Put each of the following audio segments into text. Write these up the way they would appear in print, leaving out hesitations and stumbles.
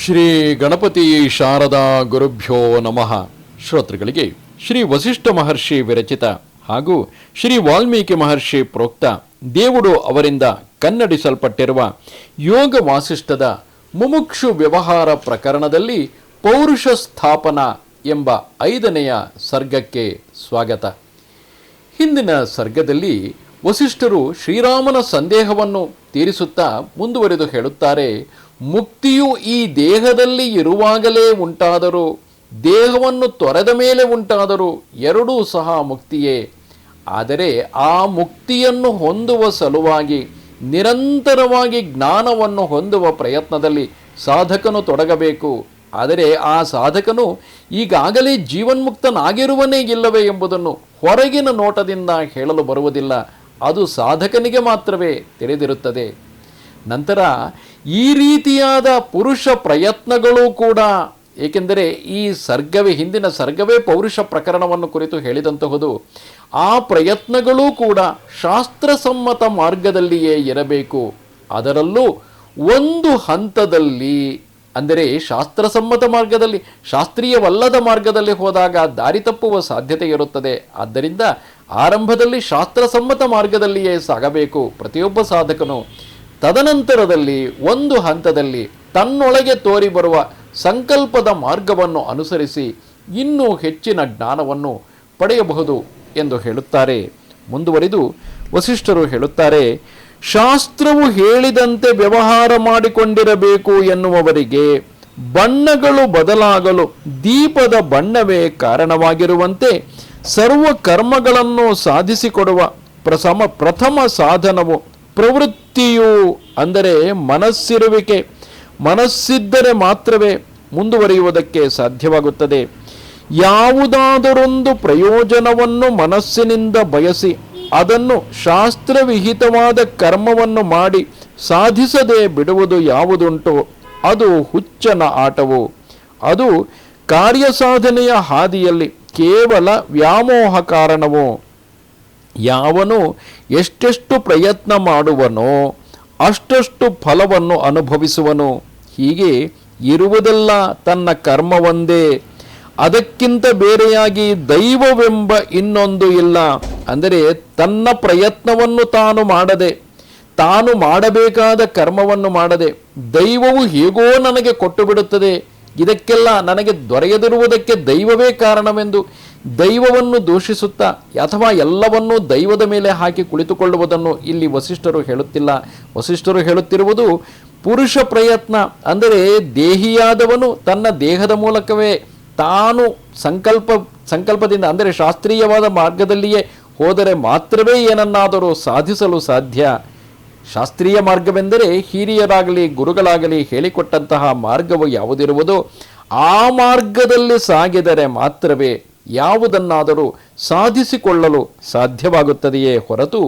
ಶ್ರೀ ಗಣಪತಿ ಶಾರದಾ ಗುರುಭ್ಯೋ ನಮಃ. ಶ್ರೋತೃಗಳಿಗೆ ಶ್ರೀ ವಸಿಷ್ಠ ಮಹರ್ಷಿ ವಿರಚಿತ ಹಾಗೂ ಶ್ರೀ ವಾಲ್ಮೀಕಿ ಮಹರ್ಷಿ ಪ್ರೋಕ್ತ ದೇವುಡು ಅವರಿಂದ ಕನ್ನಡಿಸಲ್ಪಟ್ಟಿರುವ ಯೋಗ ವಾಸಿಷ್ಠದ ಮುಮುಕ್ಷು ವ್ಯವಹಾರ ಪ್ರಕರಣದಲ್ಲಿ ಪೌರುಷ ಸ್ಥಾಪನಾ ಎಂಬ 5ನೆಯ ಸರ್ಗಕ್ಕೆ ಸ್ವಾಗತ. ಹಿಂದಿನ ಸರ್ಗದಲ್ಲಿ ವಸಿಷ್ಠರು ಶ್ರೀರಾಮನ ಸಂದೇಹವನ್ನು ತೀರಿಸುತ್ತಾ ಮುಂದುವರೆದು ಹೇಳುತ್ತಾರೆ, ಮುಕ್ತಿಯು ಈ ದೇಹದಲ್ಲಿ ಇರುವಾಗಲೇ ಉಂಟಾದರೂ ದೇಹವನ್ನು ತೊರೆದ ಮೇಲೆ ಉಂಟಾದರೂ ಎರಡೂ ಸಹ ಮುಕ್ತಿಯೇ. ಆದರೆ ಆ ಮುಕ್ತಿಯನ್ನು ಹೊಂದುವ ಸಲುವಾಗಿ ನಿರಂತರವಾಗಿ ಜ್ಞಾನವನ್ನು ಹೊಂದುವ ಪ್ರಯತ್ನದಲ್ಲಿ ಸಾಧಕನು ತೊಡಗಬೇಕು. ಆದರೆ ಆ ಸಾಧಕನು ಈಗಾಗಲೇ ಜೀವನ್ಮುಕ್ತನಾಗಿರುವನೇ ಇಲ್ಲವೇ ಎಂಬುದನ್ನು ಹೊರಗಿನ ನೋಟದಿಂದ ಹೇಳಲು ಬರುವುದಿಲ್ಲ. ಅದು ಸಾಧಕನಿಗೆ ಮಾತ್ರವೇ ತಿಳಿದಿರುತ್ತದೆ. ನಂತರ ಈ ರೀತಿಯಾದ ಪುರುಷ ಪ್ರಯತ್ನಗಳು ಕೂಡ, ಏಕೆಂದರೆ ಈ ಸರ್ಗವೇ, ಹಿಂದಿನ ಸರ್ಗವೇ ಪೌರುಷ ಪ್ರಕರಣವನ್ನು ಕುರಿತು ಹೇಳಿದಂತಹುದು, ಆ ಪ್ರಯತ್ನಗಳೂ ಕೂಡ ಶಾಸ್ತ್ರಸಮ್ಮತ ಮಾರ್ಗದಲ್ಲಿಯೇ ಇರಬೇಕು. ಅದರಲ್ಲೂ ಒಂದು ಹಂತದಲ್ಲಿ, ಅಂದರೆ ಶಾಸ್ತ್ರಸಮ್ಮತ ಮಾರ್ಗದಲ್ಲಿ, ಶಾಸ್ತ್ರೀಯವಲ್ಲದ ಮಾರ್ಗದಲ್ಲಿ ಹೋದಾಗ ದಾರಿ ತಪ್ಪುವ ಸಾಧ್ಯತೆ ಇರುತ್ತದೆ. ಆದ್ದರಿಂದ ಆರಂಭದಲ್ಲಿ ಶಾಸ್ತ್ರಸಮ್ಮತ ಮಾರ್ಗದಲ್ಲಿಯೇ ಸಾಗಬೇಕು ಪ್ರತಿಯೊಬ್ಬ ಸಾಧಕನು. ತದನಂತರದಲ್ಲಿ ಒಂದು ಹಂತದಲ್ಲಿ ತನ್ನೊಳಗೆ ತೋರಿ ಬರುವ ಸಂಕಲ್ಪದ ಮಾರ್ಗವನ್ನು ಅನುಸರಿಸಿ ಇನ್ನೂ ಹೆಚ್ಚಿನ ಜ್ಞಾನವನ್ನು ಪಡೆಯಬಹುದು ಎಂದು ಹೇಳುತ್ತಾರೆ. ಮುಂದುವರಿದು ವಸಿಷ್ಠರು ಹೇಳುತ್ತಾರೆ, ಶಾಸ್ತ್ರವು ಹೇಳಿದಂತೆ ವ್ಯವಹಾರ ಮಾಡಿಕೊಂಡಿರಬೇಕು ಎನ್ನುವವರಿಗೆ ಬಣ್ಣಗಳು ಬದಲಾಗಲು ದೀಪದ ಬಣ್ಣವೇ ಕಾರಣವಾಗಿರುವಂತೆ ಸರ್ವ ಕರ್ಮಗಳನ್ನು ಸಾಧಿಸಿಕೊಡುವ ಪ್ರಥಮ ಸಾಧನವು ಪ್ರವೃತ್ತಿಯು, ಅಂದರೆ ಮನಸ್ಸಿರುವಿಕೆ. ಮನಸ್ಸಿದ್ದರೆ ಮಾತ್ರವೇ ಮುಂದುವರಿಯುವುದಕ್ಕೆ ಸಾಧ್ಯವಾಗುತ್ತದೆ. ಯಾವುದಾದರೊಂದು ಪ್ರಯೋಜನವನ್ನು ಮನಸ್ಸಿನಿಂದ ಬಯಸಿ ಅದನ್ನು ಶಾಸ್ತ್ರವಿಹಿತವಾದ ಕರ್ಮವನ್ನು ಮಾಡಿ ಸಾಧಿಸದೆ ಬಿಡುವುದು ಯಾವುದುಂಟೋ ಅದು ಹುಚ್ಚನ ಆಟವು. ಅದು ಕಾರ್ಯಸಾಧನೆಯ ಹಾದಿಯಲ್ಲಿ ಕೇವಲ ವ್ಯಾಮೋಹ ಕಾರಣವು. ಯಾವನು ಎಷ್ಟೆಷ್ಟು ಪ್ರಯತ್ನ ಮಾಡುವನೋ ಅಷ್ಟಷ್ಟು ಫಲವನ್ನು ಅನುಭವಿಸುವನು. ಹೀಗೆ ಇರುವುದೆಲ್ಲ ತನ್ನ ಕರ್ಮವೊಂದೇ, ಅದಕ್ಕಿಂತ ಬೇರೆಯಾಗಿ ದೈವವೆಂಬ ಇನ್ನೊಂದು ಇಲ್ಲ. ಅಂದರೆ ತನ್ನ ಪ್ರಯತ್ನವನ್ನು ತಾನು ಮಾಡದೆ, ತಾನು ಮಾಡಬೇಕಾದ ಕರ್ಮವನ್ನು ಮಾಡದೆ, ದೈವವು ಹೇಗೋ ನನಗೆ ಕೊಟ್ಟು ಬಿಡುತ್ತದೆ, ಇದಕ್ಕೆಲ್ಲ ನನಗೆ ದೊರೆಯದಿರುವುದಕ್ಕೆ ದೈವವೇ ಕಾರಣವೆಂದು ದೈವವನ್ನು ದೂಷಿಸುತ್ತಾ ಅಥವಾ ಎಲ್ಲವನ್ನೂ ದೈವದ ಮೇಲೆ ಹಾಕಿ ಕುಳಿತುಕೊಳ್ಳುವುದನ್ನು ಇಲ್ಲಿ ವಸಿಷ್ಠರು ಹೇಳುತ್ತಿಲ್ಲ. ವಸಿಷ್ಠರು ಹೇಳುತ್ತಿರುವುದು ಪುರುಷ ಪ್ರಯತ್ನ. ಅಂದರೆ ದೇಹಿಯಾದವನು ತನ್ನ ದೇಹದ ಮೂಲಕವೇ ತಾನು ಸಂಕಲ್ಪದಿಂದ, ಅಂದರೆ ಶಾಸ್ತ್ರೀಯವಾದ ಮಾರ್ಗದಲ್ಲಿಯೇ ಹೋದರೆ ಮಾತ್ರವೇ ಏನನ್ನಾದರೂ ಸಾಧಿಸಲು ಸಾಧ್ಯ. ಶಾಸ್ತ್ರೀಯ ಮಾರ್ಗವೆಂದರೆ ಹಿರಿಯರಾಗಲಿ ಗುರುಗಳಾಗಲಿ ಹೇಳಿಕೊಟ್ಟಂತಹ ಮಾರ್ಗವು ಯಾವುದಿರುವುದೋ ಆ ಮಾರ್ಗದಲ್ಲಿ ಸಾಗಿದರೆ ಮಾತ್ರವೇ ಯಾವುದನ್ನಾದರೂ ಸಾಧಿಸಿಕೊಳ್ಳಲು ಸಾಧ್ಯವಾಗುತ್ತದೆಯೇ ಹೊರತು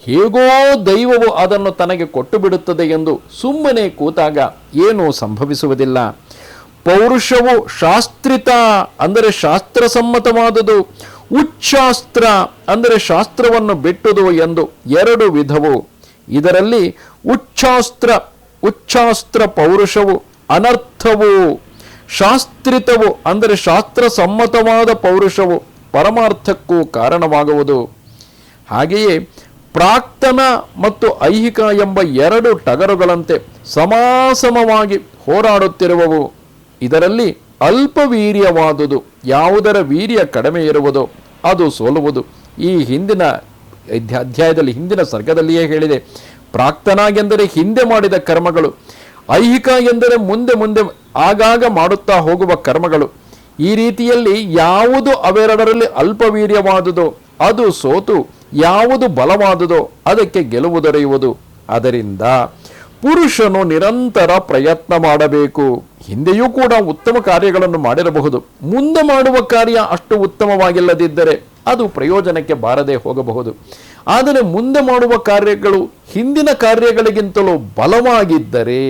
ಹೇಗೋ ದೈವವು ಅದನ್ನು ತನಗೆ ಕೊಟ್ಟು ಬಿಡುತ್ತದೆ ಎಂದು ಸುಮ್ಮನೆ ಕೂತಾಗ ಏನೂ ಸಂಭವಿಸುವುದಿಲ್ಲ. ಪೌರುಷವು ಶಾಸ್ತ್ರಿತ, ಅಂದರೆ ಶಾಸ್ತ್ರಸಮ್ಮತವಾದುದು, ಉಚ್ಛಾಸ್ತ್ರ, ಅಂದರೆ ಶಾಸ್ತ್ರವನ್ನು ಬಿಟ್ಟುದು ಎಂದು ಎರಡು ವಿಧವು. ಇದರಲ್ಲಿ ಉಚ್ಛಾಸ್ತ್ರ ಪೌರುಷವು ಅನರ್ಥವು, ಶಾಸ್ತ್ರಿತವು ಅಂದರೆ ಶಾಸ್ತ್ರಸಮ್ಮತವಾದ ಪೌರುಷವು ಪರಮಾರ್ಥಕ್ಕೂ ಕಾರಣವಾಗುವುದು. ಹಾಗೆಯೇ ಪ್ರಾಕ್ತನ ಮತ್ತು ಐಹಿಕ ಎಂಬ ಎರಡು ಟಗರುಗಳಂತೆ ಸಮಾಸಮವಾಗಿ ಹೋರಾಡುತ್ತಿರುವವು. ಇದರಲ್ಲಿ ಅಲ್ಪ ವೀರ್ಯವಾದುದು, ಯಾವುದರ ವೀರ್ಯ ಕಡಿಮೆ ಇರುವುದೋ ಅದು ಸೋಲುವುದು. ಈ ಹಿಂದಿನ ಅಧ್ಯಾಯದಲ್ಲಿ, ಹಿಂದಿನ ಸರ್ಗದಲ್ಲಿಯೇ ಹೇಳಿದೆ. ಪ್ರಾಕ್ತನಾಗೆಂದರೆ ಹಿಂದೆ ಮಾಡಿದ ಕರ್ಮಗಳು, ಐಹಿಕ ಎಂದರೆ ಮುಂದೆ ಮುಂದೆ ಆಗಾಗ ಮಾಡುತ್ತಾ ಹೋಗುವ ಕರ್ಮಗಳು. ಈ ರೀತಿಯಲ್ಲಿ ಯಾವುದು ಅವೆರಡರಲ್ಲಿ ಅಲ್ಪವೀರ್ಯವಾದುದೋ ಅದು ಸೋತು ಯಾವುದು ಬಲವಾದುದೋ ಅದಕ್ಕೆ ಗೆಲುವು ದೊರೆಯುವುದು. ಅದರಿಂದ ಪುರುಷನು ನಿರಂತರ ಪ್ರಯತ್ನ ಮಾಡಬೇಕು. ಹಿಂದೆಯೂ ಕೂಡ ಉತ್ತಮ ಕಾರ್ಯಗಳನ್ನು ಮಾಡಿರಬಹುದು. ಮುಂದೆ ಮಾಡುವ ಕಾರ್ಯ ಅಷ್ಟು ಉತ್ತಮವಾಗಿಲ್ಲದಿದ್ದರೆ ಅದು ಪ್ರಯೋಜನಕ್ಕೆ ಬಾರದೆ ಹೋಗಬಹುದು. ಆದರೆ ಮುಂದೆ ಮಾಡುವ ಕಾರ್ಯಗಳು ಹಿಂದಿನ ಕಾರ್ಯಗಳಿಗಿಂತಲೂ ಬಲವಾಗಿದ್ದರೆ,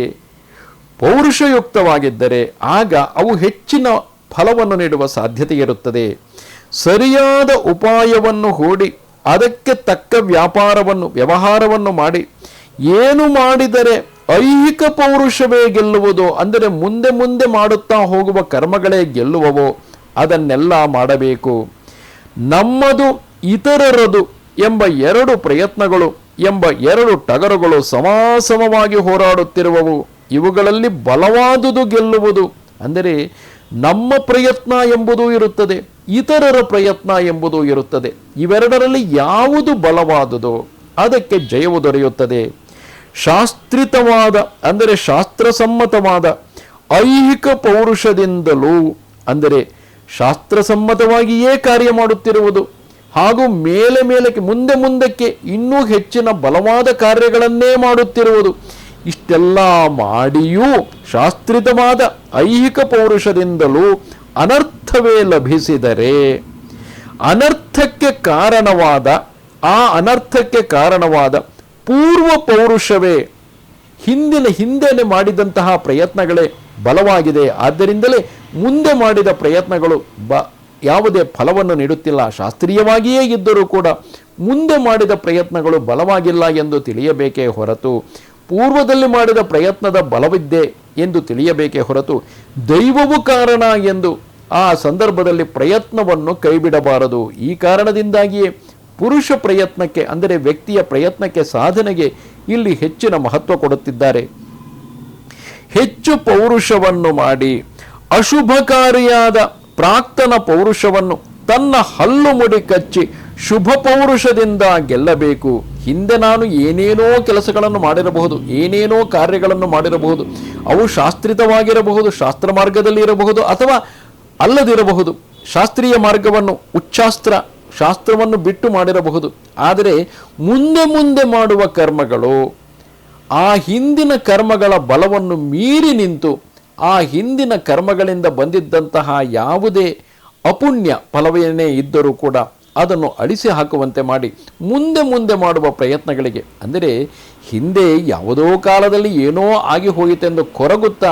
ಪೌರುಷಯುಕ್ತವಾಗಿದ್ದರೆ ಆಗ ಅವು ಹೆಚ್ಚಿನ ಫಲವನ್ನು ನೀಡುವ ಸಾಧ್ಯತೆ ಇರುತ್ತದೆ. ಸರಿಯಾದ ಉಪಾಯವನ್ನು ಹೂಡಿ ಅದಕ್ಕೆ ತಕ್ಕ ವ್ಯವಹಾರವನ್ನು ಮಾಡಿ ಏನು ಮಾಡಿದರೆ ಐಹಿಕ ಪೌರುಷವೇ ಗೆಲ್ಲುವುದು, ಅಂದರೆ ಮುಂದೆ ಮುಂದೆ ಮಾಡುತ್ತಾ ಹೋಗುವ ಕರ್ಮಗಳೇ ಗೆಲ್ಲುವವೋ ಅದನ್ನೆಲ್ಲ ಮಾಡಬೇಕು. ನಮ್ಮದು ಇತರರದು ಎಂಬ ಎರಡು ಪ್ರಯತ್ನಗಳು, ಎಂಬ ಎರಡು ಟಗರುಗಳು ಸಮಾಸಮವಾಗಿ ಹೋರಾಡುತ್ತಿರುವವು. ಇವುಗಳಲ್ಲಿ ಬಲವಾದುದು ಗೆಲ್ಲುವುದು, ಅಂದರೆ ನಮ್ಮ ಪ್ರಯತ್ನ ಎಂಬುದೂ ಇರುತ್ತದೆ, ಇತರರ ಪ್ರಯತ್ನ ಎಂಬುದೂ ಇರುತ್ತದೆ. ಇವೆರಡರಲ್ಲಿ ಯಾವುದು ಬಲವಾದುದೋ ಅದಕ್ಕೆ ಜಯವು ದೊರೆಯುತ್ತದೆ. ಶಾಸ್ತ್ರಿತವಾದ, ಅಂದರೆ ಶಾಸ್ತ್ರಸಮ್ಮತವಾದ ಐಹಿಕ ಪೌರುಷದಿಂದಲೂ, ಅಂದರೆ ಶಾಸ್ತ್ರಸಮ್ಮತವಾಗಿಯೇ ಕಾರ್ಯ ಮಾಡುತ್ತಿರುವುದು ಹಾಗೂ ಮೇಲೆ ಮೇಲಕ್ಕೆ ಮುಂದೆ ಮುಂದಕ್ಕೆ ಇನ್ನೂ ಹೆಚ್ಚಿನ ಬಲವಾದ ಕಾರ್ಯಗಳನ್ನೇ ಮಾಡುತ್ತಿರುವುದು, ಇಷ್ಟೆಲ್ಲ ಮಾಡಿಯೂ ಶಾಸ್ತ್ರಿತವಾದ ಐಹಿಕ ಪೌರುಷದಿಂದಲೂ ಅನರ್ಥವೇ ಲಭಿಸಿದರೆ ಅನರ್ಥಕ್ಕೆ ಕಾರಣವಾದ ಪೂರ್ವ ಪೌರುಷವೇ ಹಿಂದೆ ಮಾಡಿದಂತಹ ಪ್ರಯತ್ನಗಳೇ ಬಲವಾಗಿದೆ. ಆದ್ದರಿಂದಲೇ ಮುಂದೆ ಮಾಡಿದ ಪ್ರಯತ್ನಗಳು ಯಾವುದೇ ಫಲವನ್ನು ನೀಡುತ್ತಿಲ್ಲ. ಶಾಸ್ತ್ರೀಯವಾಗಿಯೇ ಇದ್ದರೂ ಕೂಡ ಮುಂದೆ ಮಾಡಿದ ಪ್ರಯತ್ನಗಳು ಬಲವಾಗಿಲ್ಲ ಎಂದು ತಿಳಿಯಬೇಕೇ ಹೊರತು, ಪೂರ್ವದಲ್ಲಿ ಮಾಡಿದ ಪ್ರಯತ್ನದ ಬಲವಿದ್ದೆ ಎಂದು ತಿಳಿಯಬೇಕೇ ಹೊರತು, ದೈವವು ಕಾರಣ ಎಂದು ಆ ಸಂದರ್ಭದಲ್ಲಿ ಪ್ರಯತ್ನವನ್ನು ಕೈಬಿಡಬಾರದು. ಈ ಕಾರಣದಿಂದಾಗಿಯೇ ಪುರುಷ ಪ್ರಯತ್ನಕ್ಕೆ, ಅಂದರೆ ವ್ಯಕ್ತಿಯ ಪ್ರಯತ್ನಕ್ಕೆ, ಸಾಧನೆಗೆ ಇಲ್ಲಿ ಹೆಚ್ಚಿನ ಮಹತ್ವ ಕೊಡುತ್ತಿದ್ದಾರೆ. ಹೆಚ್ಚು ಪೌರುಷವನ್ನು ಮಾಡಿ ಅಶುಭಕಾರಿಯಾದ ಪ್ರಾಕ್ತನ ಪೌರುಷವನ್ನು ತನ್ನ ಹಲ್ಲು ಮುಡಿ ಕಚ್ಚಿ ಶುಭ ಪೌರುಷದಿಂದ ಗೆಲ್ಲಬೇಕು. ಹಿಂದೆ ನಾನು ಏನೇನೋ ಕೆಲಸಗಳನ್ನು ಮಾಡಿರಬಹುದು, ಏನೇನೋ ಕಾರ್ಯಗಳನ್ನು ಮಾಡಿರಬಹುದು, ಅವು ಶಾಸ್ತ್ರಿತವಾಗಿರಬಹುದು, ಶಾಸ್ತ್ರ ಮಾರ್ಗದಲ್ಲಿ ಇರಬಹುದು ಅಥವಾ ಅಲ್ಲದಿರಬಹುದು. ಶಾಸ್ತ್ರೀಯ ಮಾರ್ಗವನ್ನು ಶಾಸ್ತ್ರವನ್ನು ಬಿಟ್ಟು ಮಾಡಿರಬಹುದು. ಆದರೆ ಮುಂದೆ ಮಾಡುವ ಕರ್ಮಗಳು ಆ ಹಿಂದಿನ ಕರ್ಮಗಳ ಬಲವನ್ನು ಮೀರಿ ನಿಂತು ಆ ಹಿಂದಿನ ಕರ್ಮಗಳಿಂದ ಬಂದಿದ್ದಂತಹ ಯಾವುದೇ ಅಪುಣ್ಯ ಫಲವೇನೇ ಇದ್ದರೂ ಕೂಡ ಅದನ್ನು ಅಳಿಸಿ ಹಾಕುವಂತೆ ಮಾಡಿ ಮುಂದೆ ಮಾಡುವ ಪ್ರಯತ್ನಗಳಿಗೆ, ಅಂದರೆ ಹಿಂದೆ ಯಾವುದೋ ಕಾಲದಲ್ಲಿ ಏನೋ ಆಗಿ ಹೋಯಿತೆಂದು ಕೊರಗುತ್ತಾ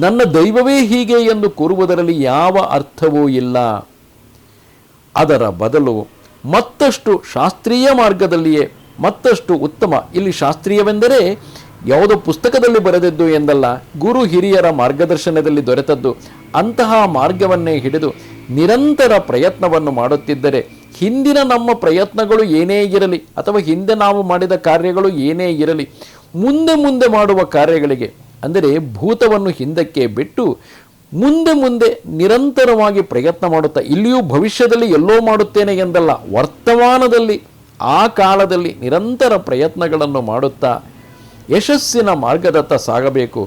ನನ್ನ ದೈವವೇ ಹೀಗೆ ಎಂದು ಕೂರುವುದರಲ್ಲಿ ಯಾವ ಅರ್ಥವೂ ಇಲ್ಲ. ಅದರ ಬದಲು ಮತ್ತಷ್ಟು ಶಾಸ್ತ್ರೀಯ ಮಾರ್ಗದಲ್ಲಿಯೇ ಮತ್ತಷ್ಟು ಉತ್ತಮ, ಇಲ್ಲಿ ಶಾಸ್ತ್ರೀಯವೆಂದರೆ ಯಾವುದೋ ಪುಸ್ತಕದಲ್ಲಿ ಬರೆದದ್ದು ಎಂದಲ್ಲ, ಗುರು ಹಿರಿಯರ ಮಾರ್ಗದರ್ಶನದಲ್ಲಿ ದೊರೆತದ್ದು. ಅಂತಹ ಮಾರ್ಗವನ್ನೇ ಹಿಡಿದು ನಿರಂತರ ಪ್ರಯತ್ನವನ್ನು ಮಾಡುತ್ತಿದ್ದರೆ ಹಿಂದಿನ ನಮ್ಮ ಪ್ರಯತ್ನಗಳು ಏನೇ ಇರಲಿ ಅಥವಾ ಹಿಂದೆ ನಾವು ಮಾಡಿದ ಕಾರ್ಯಗಳು ಏನೇ ಇರಲಿ, ಮುಂದೆ ಮಾಡುವ ಕಾರ್ಯಗಳಿಗೆ, ಅಂದರೆ ಭೂತವನ್ನು ಹಿಂದಕ್ಕೆ ಬಿಟ್ಟು ಮುಂದೆ ನಿರಂತರವಾಗಿ ಪ್ರಯತ್ನ ಮಾಡುತ್ತಾ, ಇಲ್ಲಿಯೂ ಭವಿಷ್ಯದಲ್ಲಿ ಎಲ್ಲೋ ಮಾಡುತ್ತೇನೆ ಎಂದಲ್ಲ, ವರ್ತಮಾನದಲ್ಲಿ ಆ ಕಾಲದಲ್ಲಿ ನಿರಂತರ ಪ್ರಯತ್ನಗಳನ್ನು ಮಾಡುತ್ತಾ ಯಶಸ್ಸಿನ ಮಾರ್ಗದತ್ತ ಸಾಗಬೇಕು.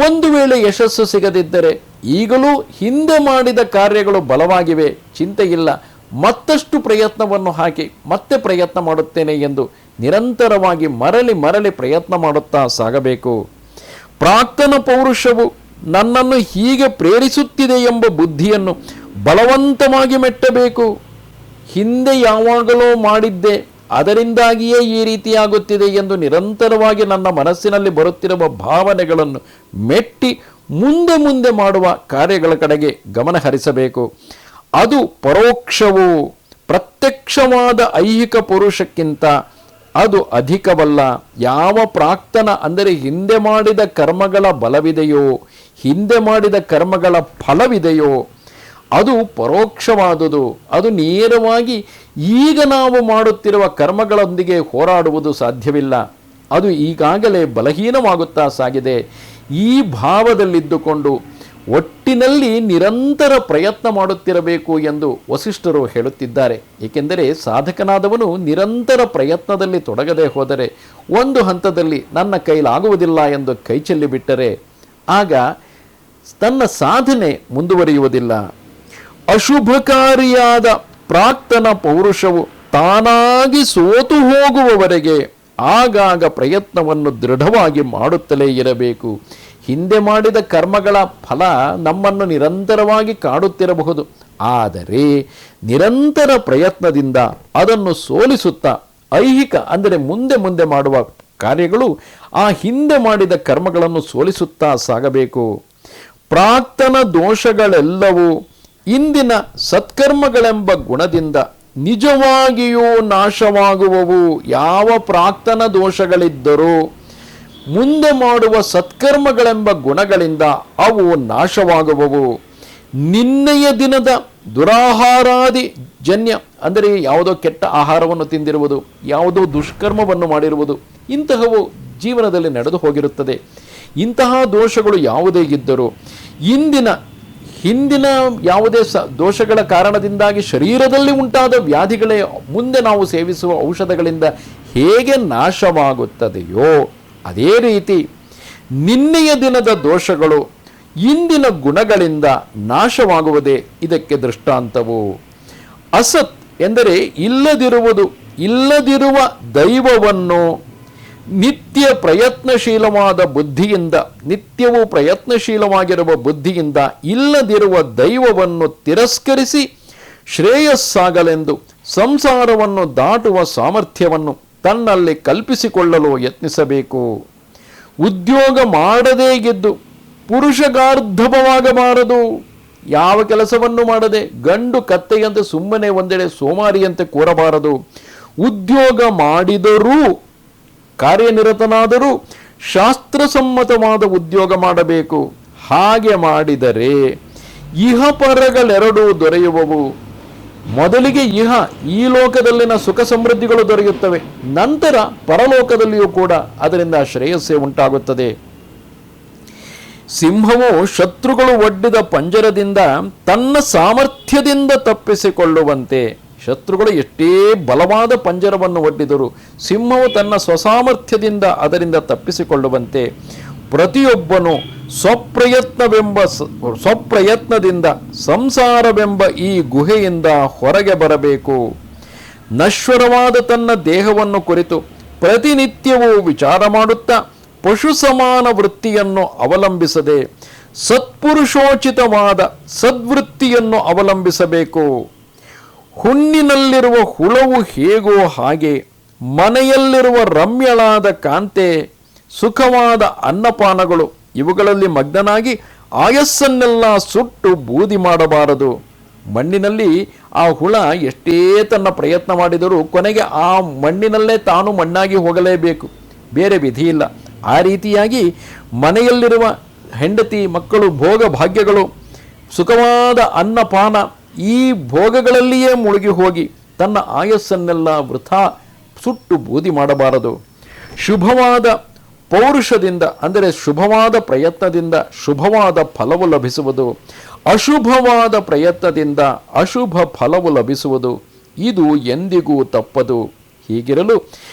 ಒಂದು ವೇಳೆ ಯಶಸ್ಸು ಸಿಗದಿದ್ದರೆ ಈಗಲೂ ಹಿಂದೆ ಮಾಡಿದ ಕಾರ್ಯಗಳು ಬಲವಾಗಿವೆ, ಚಿಂತೆ ಇಲ್ಲ, ಮತ್ತಷ್ಟು ಪ್ರಯತ್ನವನ್ನು ಹಾಕಿ ಮತ್ತೆ ಪ್ರಯತ್ನ ಮಾಡುತ್ತೇನೆ ಎಂದು ನಿರಂತರವಾಗಿ ಮರಳಿ ಪ್ರಯತ್ನ ಮಾಡುತ್ತಾ ಸಾಗಬೇಕು. ಪ್ರಾಕ್ತನ ಪೌರುಷವು ನನ್ನನ್ನು ಹೀಗೆ ಪ್ರೇರಿಸುತ್ತಿದೆ ಎಂಬ ಬುದ್ಧಿಯನ್ನು ಬಲವಂತವಾಗಿ ಮೆಟ್ಟಬೇಕು. ಹಿಂದೆ ಯಾವಾಗಲೂ ಮಾಡಿದ್ದೆ, ಅದರಿಂದಾಗಿಯೇ ಈ ರೀತಿಯಾಗುತ್ತಿದೆ ಎಂದು ನಿರಂತರವಾಗಿ ನನ್ನ ಮನಸ್ಸಿನಲ್ಲಿ ಬರುತ್ತಿರುವ ಭಾವನೆಗಳನ್ನು ಮೆಟ್ಟಿ ಮುಂದೆ ಮಾಡುವ ಕಾರ್ಯಗಳ ಕಡೆಗೆ ಗಮನ ಹರಿಸಬೇಕು. ಅದು ಪರೋಕ್ಷವು. ಪ್ರತ್ಯಕ್ಷವಾದ ಐಹಿಕ ಪುರುಷಕ್ಕಿಂತ ಅದು ಅಧಿಕವಲ್ಲ. ಯಾವ ಪ್ರಾಕ್ತನ, ಅಂದರೆ ಹಿಂದೆ ಮಾಡಿದ ಕರ್ಮಗಳ ಬಲವಿದೆಯೋ, ಹಿಂದೆ ಮಾಡಿದ ಕರ್ಮಗಳ ಫಲವಿದೆಯೋ ಅದು ಪರೋಕ್ಷವಾದುದು. ಅದು ನೇರವಾಗಿ ಈಗ ನಾವು ಮಾಡುತ್ತಿರುವ ಕರ್ಮಗಳೊಂದಿಗೆ ಹೋರಾಡುವುದು ಸಾಧ್ಯವಿಲ್ಲ. ಅದು ಈಗಾಗಲೇ ಬಲಹೀನವಾಗುತ್ತಾ ಸಾಗಿದೆ. ಈ ಭಾವದಲ್ಲಿದ್ದುಕೊಂಡು ಒಟ್ಟಿನಲ್ಲಿ ನಿರಂತರ ಪ್ರಯತ್ನ ಮಾಡುತ್ತಿರಬೇಕು ಎಂದು ವಸಿಷ್ಠರು ಹೇಳುತ್ತಿದ್ದಾರೆ. ಏಕೆಂದರೆ ಸಾಧಕನಾದವನು ನಿರಂತರ ಪ್ರಯತ್ನದಲ್ಲಿ ತೊಡಗದೆ ಹೋದರೆ ಒಂದು ಹಂತದಲ್ಲಿ ನನ್ನ ಕೈಲಾಗುವುದಿಲ್ಲ ಎಂದು ಕೈಚೆಲ್ಲಿ ಬಿಟ್ಟರೆ ಆಗ ತನ್ನ ಸಾಧನೆ ಮುಂದುವರಿಯುವುದಿಲ್ಲ. ಅಶುಭಕಾರಿಯಾದ ಪ್ರಾಕ್ತನ ಪೌರುಷವು ತಾನಾಗಿ ಸೋತು ಹೋಗುವವರೆಗೆ ಆಗಾಗ ಪ್ರಯತ್ನವನ್ನು ದೃಢವಾಗಿ ಮಾಡುತ್ತಲೇ ಇರಬೇಕು. ಹಿಂದೆ ಮಾಡಿದ ಕರ್ಮಗಳ ಫಲ ನಮ್ಮನ್ನು ನಿರಂತರವಾಗಿ ಕಾಡುತ್ತಿರಬಹುದು, ಆದರೆ ನಿರಂತರ ಪ್ರಯತ್ನದಿಂದ ಅದನ್ನು ಸೋಲಿಸುತ್ತಾ ಐಹಿಕ, ಅಂದರೆ ಮುಂದೆ ಮಾಡುವ ಕಾರ್ಯಗಳು ಆ ಹಿಂದೆ ಮಾಡಿದ ಕರ್ಮಗಳನ್ನು ಸೋಲಿಸುತ್ತಾ ಸಾಗಬೇಕು. ಪ್ರಾಕ್ತನ ದೋಷಗಳೆಲ್ಲವೂ ಇಂದಿನ ಸತ್ಕರ್ಮಗಳೆಂಬ ಗುಣದಿಂದ ನಿಜವಾಗಿಯೂ ನಾಶವಾಗುವವು. ಯಾವ ಪ್ರಾಕ್ತನ ದೋಷಗಳಿದ್ದರೂ ಮುಂದೆ ಮಾಡುವ ಸತ್ಕರ್ಮಗಳೆಂಬ ಗುಣಗಳಿಂದ ಅವು ನಾಶವಾಗುವವು. ನಿನ್ನೆಯ ದಿನದ ದುರಾಹಾರಾದಿ ಜನ್ಯ, ಅಂದರೆ ಯಾವುದೋ ಕೆಟ್ಟ ಆಹಾರವನ್ನು ತಿಂದಿರುವುದು, ಯಾವುದೋ ದುಷ್ಕರ್ಮವನ್ನು ಮಾಡಿರುವುದು, ಇಂತಹವು ಜೀವನದಲ್ಲಿ ನಡೆದು ಹೋಗಿರುತ್ತದೆ. ಇಂತಹ ದೋಷಗಳು ಯಾವುದೇ ಇದ್ದರೂ ಹಿಂದಿನ ಯಾವುದೇ ದೋಷಗಳ ಕಾರಣದಿಂದಾಗಿ ಶರೀರದಲ್ಲಿ ಉಂಟಾದ ವ್ಯಾಧಿಗಳೇ ಮುಂದೆ ನಾವು ಸೇವಿಸುವ ಔಷಧಗಳಿಂದ ಹೇಗೆ ನಾಶವಾಗುತ್ತದೆಯೋ ಅದೇ ರೀತಿ ನಿನ್ನೆಯ ದಿನದ ದೋಷಗಳು ಇಂದಿನ ಗುಣಗಳಿಂದ ನಾಶವಾಗುವುದೇ ಇದಕ್ಕೆ ದೃಷ್ಟಾಂತವು. ಅಸತ್ ಎಂದರೆ ಇಲ್ಲದಿರುವ ದೈವವನ್ನು ನಿತ್ಯ ಪ್ರಯತ್ನಶೀಲವಾದ ಬುದ್ಧಿಯಿಂದ, ನಿತ್ಯವೂ ಪ್ರಯತ್ನಶೀಲವಾಗಿರುವ ಬುದ್ಧಿಯಿಂದ ಇಲ್ಲದಿರುವ ದೈವವನ್ನು ತಿರಸ್ಕರಿಸಿ ಶ್ರೇಯಸ್ಸಾಗಲೆಂದು ಸಂಸಾರವನ್ನು ದಾಟುವ ಸಾಮರ್ಥ್ಯವನ್ನು ತನ್ನಲ್ಲಿ ಕಲ್ಪಿಸಿಕೊಳ್ಳಲು ಯತ್ನಿಸಬೇಕು. ಉದ್ಯೋಗ ಮಾಡದೇ ಗೆದ್ದು ಪುರುಷಗಾರ್ಧವವಾಗಬಾರದು. ಯಾವ ಕೆಲಸವನ್ನು ಮಾಡದೆ ಗಂಡು ಕತ್ತೆಯಂತೆ ಸುಮ್ಮನೆ ಒಂದೆಡೆ ಸೋಮಾರಿಯಂತೆ ಕೂರಬಾರದು. ಉದ್ಯೋಗ ಮಾಡಿದರೂ, ಕಾರ್ಯನಿರತನಾದರೂ ಶಾಸ್ತ್ರಸಮ್ಮತವಾದ ಉದ್ಯೋಗ ಮಾಡಬೇಕು. ಹಾಗೆ ಮಾಡಿದರೆ ಇಹಪರಗಳೆರಡೂ ದೊರೆಯುವವು. ಮೊದಲಿಗೆ ಈ ಲೋಕದಲ್ಲಿನ ಸುಖ ಸಮೃದ್ಧಿಗಳು ದೊರೆಯುತ್ತವೆ, ನಂತರ ಪರಲೋಕದಲ್ಲಿಯೂ ಕೂಡ ಅದರಿಂದ ಶ್ರೇಯಸ್ಸೇ ಉಂಟಾಗುತ್ತದೆ. ಸಿಂಹವು ಶತ್ರುಗಳು ಒಡ್ಡಿದ ಪಂಜರದಿಂದ ತನ್ನ ಸಾಮರ್ಥ್ಯದಿಂದ ತಪ್ಪಿಸಿಕೊಳ್ಳುವಂತೆ, ಶತ್ರುಗಳು ಎಷ್ಟೇ ಬಲವಾದ ಪಂಜರವನ್ನು ಒಡ್ಡಿದರೂ ಸಿಂಹವು ತನ್ನ ಸ್ವಸಾಮರ್ಥ್ಯದಿಂದ ಅದರಿಂದ ತಪ್ಪಿಸಿಕೊಳ್ಳುವಂತೆ ಪ್ರತಿಯೊಬ್ಬನು ಸ್ವಪ್ರಯತ್ನದಿಂದ ಸಂಸಾರವೆಂಬ ಈ ಗುಹೆಯಿಂದ ಹೊರಗೆ ಬರಬೇಕು. ನಶ್ವರವಾದ ತನ್ನ ದೇಹವನ್ನು ಕುರಿತು ಪ್ರತಿನಿತ್ಯವೂ ವಿಚಾರ ಮಾಡುತ್ತಾ ಪಶು ಸಮಾನ ವೃತ್ತಿಯನ್ನು ಅವಲಂಬಿಸದೆ ಸತ್ಪುರುಷೋಚಿತವಾದ ಸದ್ವೃತ್ತಿಯನ್ನು ಅವಲಂಬಿಸಬೇಕು. ಹುಣ್ಣಿನಲ್ಲಿರುವ ಹುಳವು ಹೇಗೋ ಹಾಗೆ ಮನೆಯಲ್ಲಿರುವ ರಮ್ಯಳಾದ ಕಾಂತೆ, ಸುಖವಾದ ಅನ್ನಪಾನಗಳು ಇವುಗಳಲ್ಲಿ ಮಗ್ನನಾಗಿ ಆಯಸ್ಸನ್ನೆಲ್ಲ ಸುಟ್ಟು ಬೂದಿ ಮಾಡಬಾರದು. ಮಣ್ಣಿನಲ್ಲಿ ಆ ಹುಳ ಎಷ್ಟೇ ತನ್ನ ಪ್ರಯತ್ನ ಮಾಡಿದರೂ ಕೊನೆಗೆ ಆ ಮಣ್ಣಿನಲ್ಲೇ ತಾನು ಮಣ್ಣಾಗಿ ಹೋಗಲೇಬೇಕು, ಬೇರೆ ವಿಧಿಯಿಲ್ಲ. ಆ ರೀತಿಯಾಗಿ ಮನೆಯಲ್ಲಿರುವ ಹೆಂಡತಿ ಮಕ್ಕಳು ಭೋಗ ಭಾಗ್ಯಗಳು, ಸುಖವಾದ ಅನ್ನಪಾನ, ಈ ಭೋಗಗಳಲ್ಲಿಯೇ ಮುಳುಗಿ ಹೋಗಿ ತನ್ನ ಆಯಸ್ಸನ್ನೆಲ್ಲ ವೃಥಾ ಸುಟ್ಟು ಬೂದಿ ಮಾಡಬಾರದು. ಶುಭವಾದ ಪೌರುಷದಿಂದ, ಅಂದರೆ ಶುಭವಾದ ಪ್ರಯತ್ನದಿಂದ ಶುಭವಾದ ಫಲವು ಲಭಿಸುವುದು, ಅಶುಭವಾದ ಪ್ರಯತ್ನದಿಂದ ಅಶುಭ ಫಲವು ಲಭಿಸುವುದು. ಇದು ಎಂದಿಗೂ ತಪ್ಪದು. ಹೀಗಿರಲು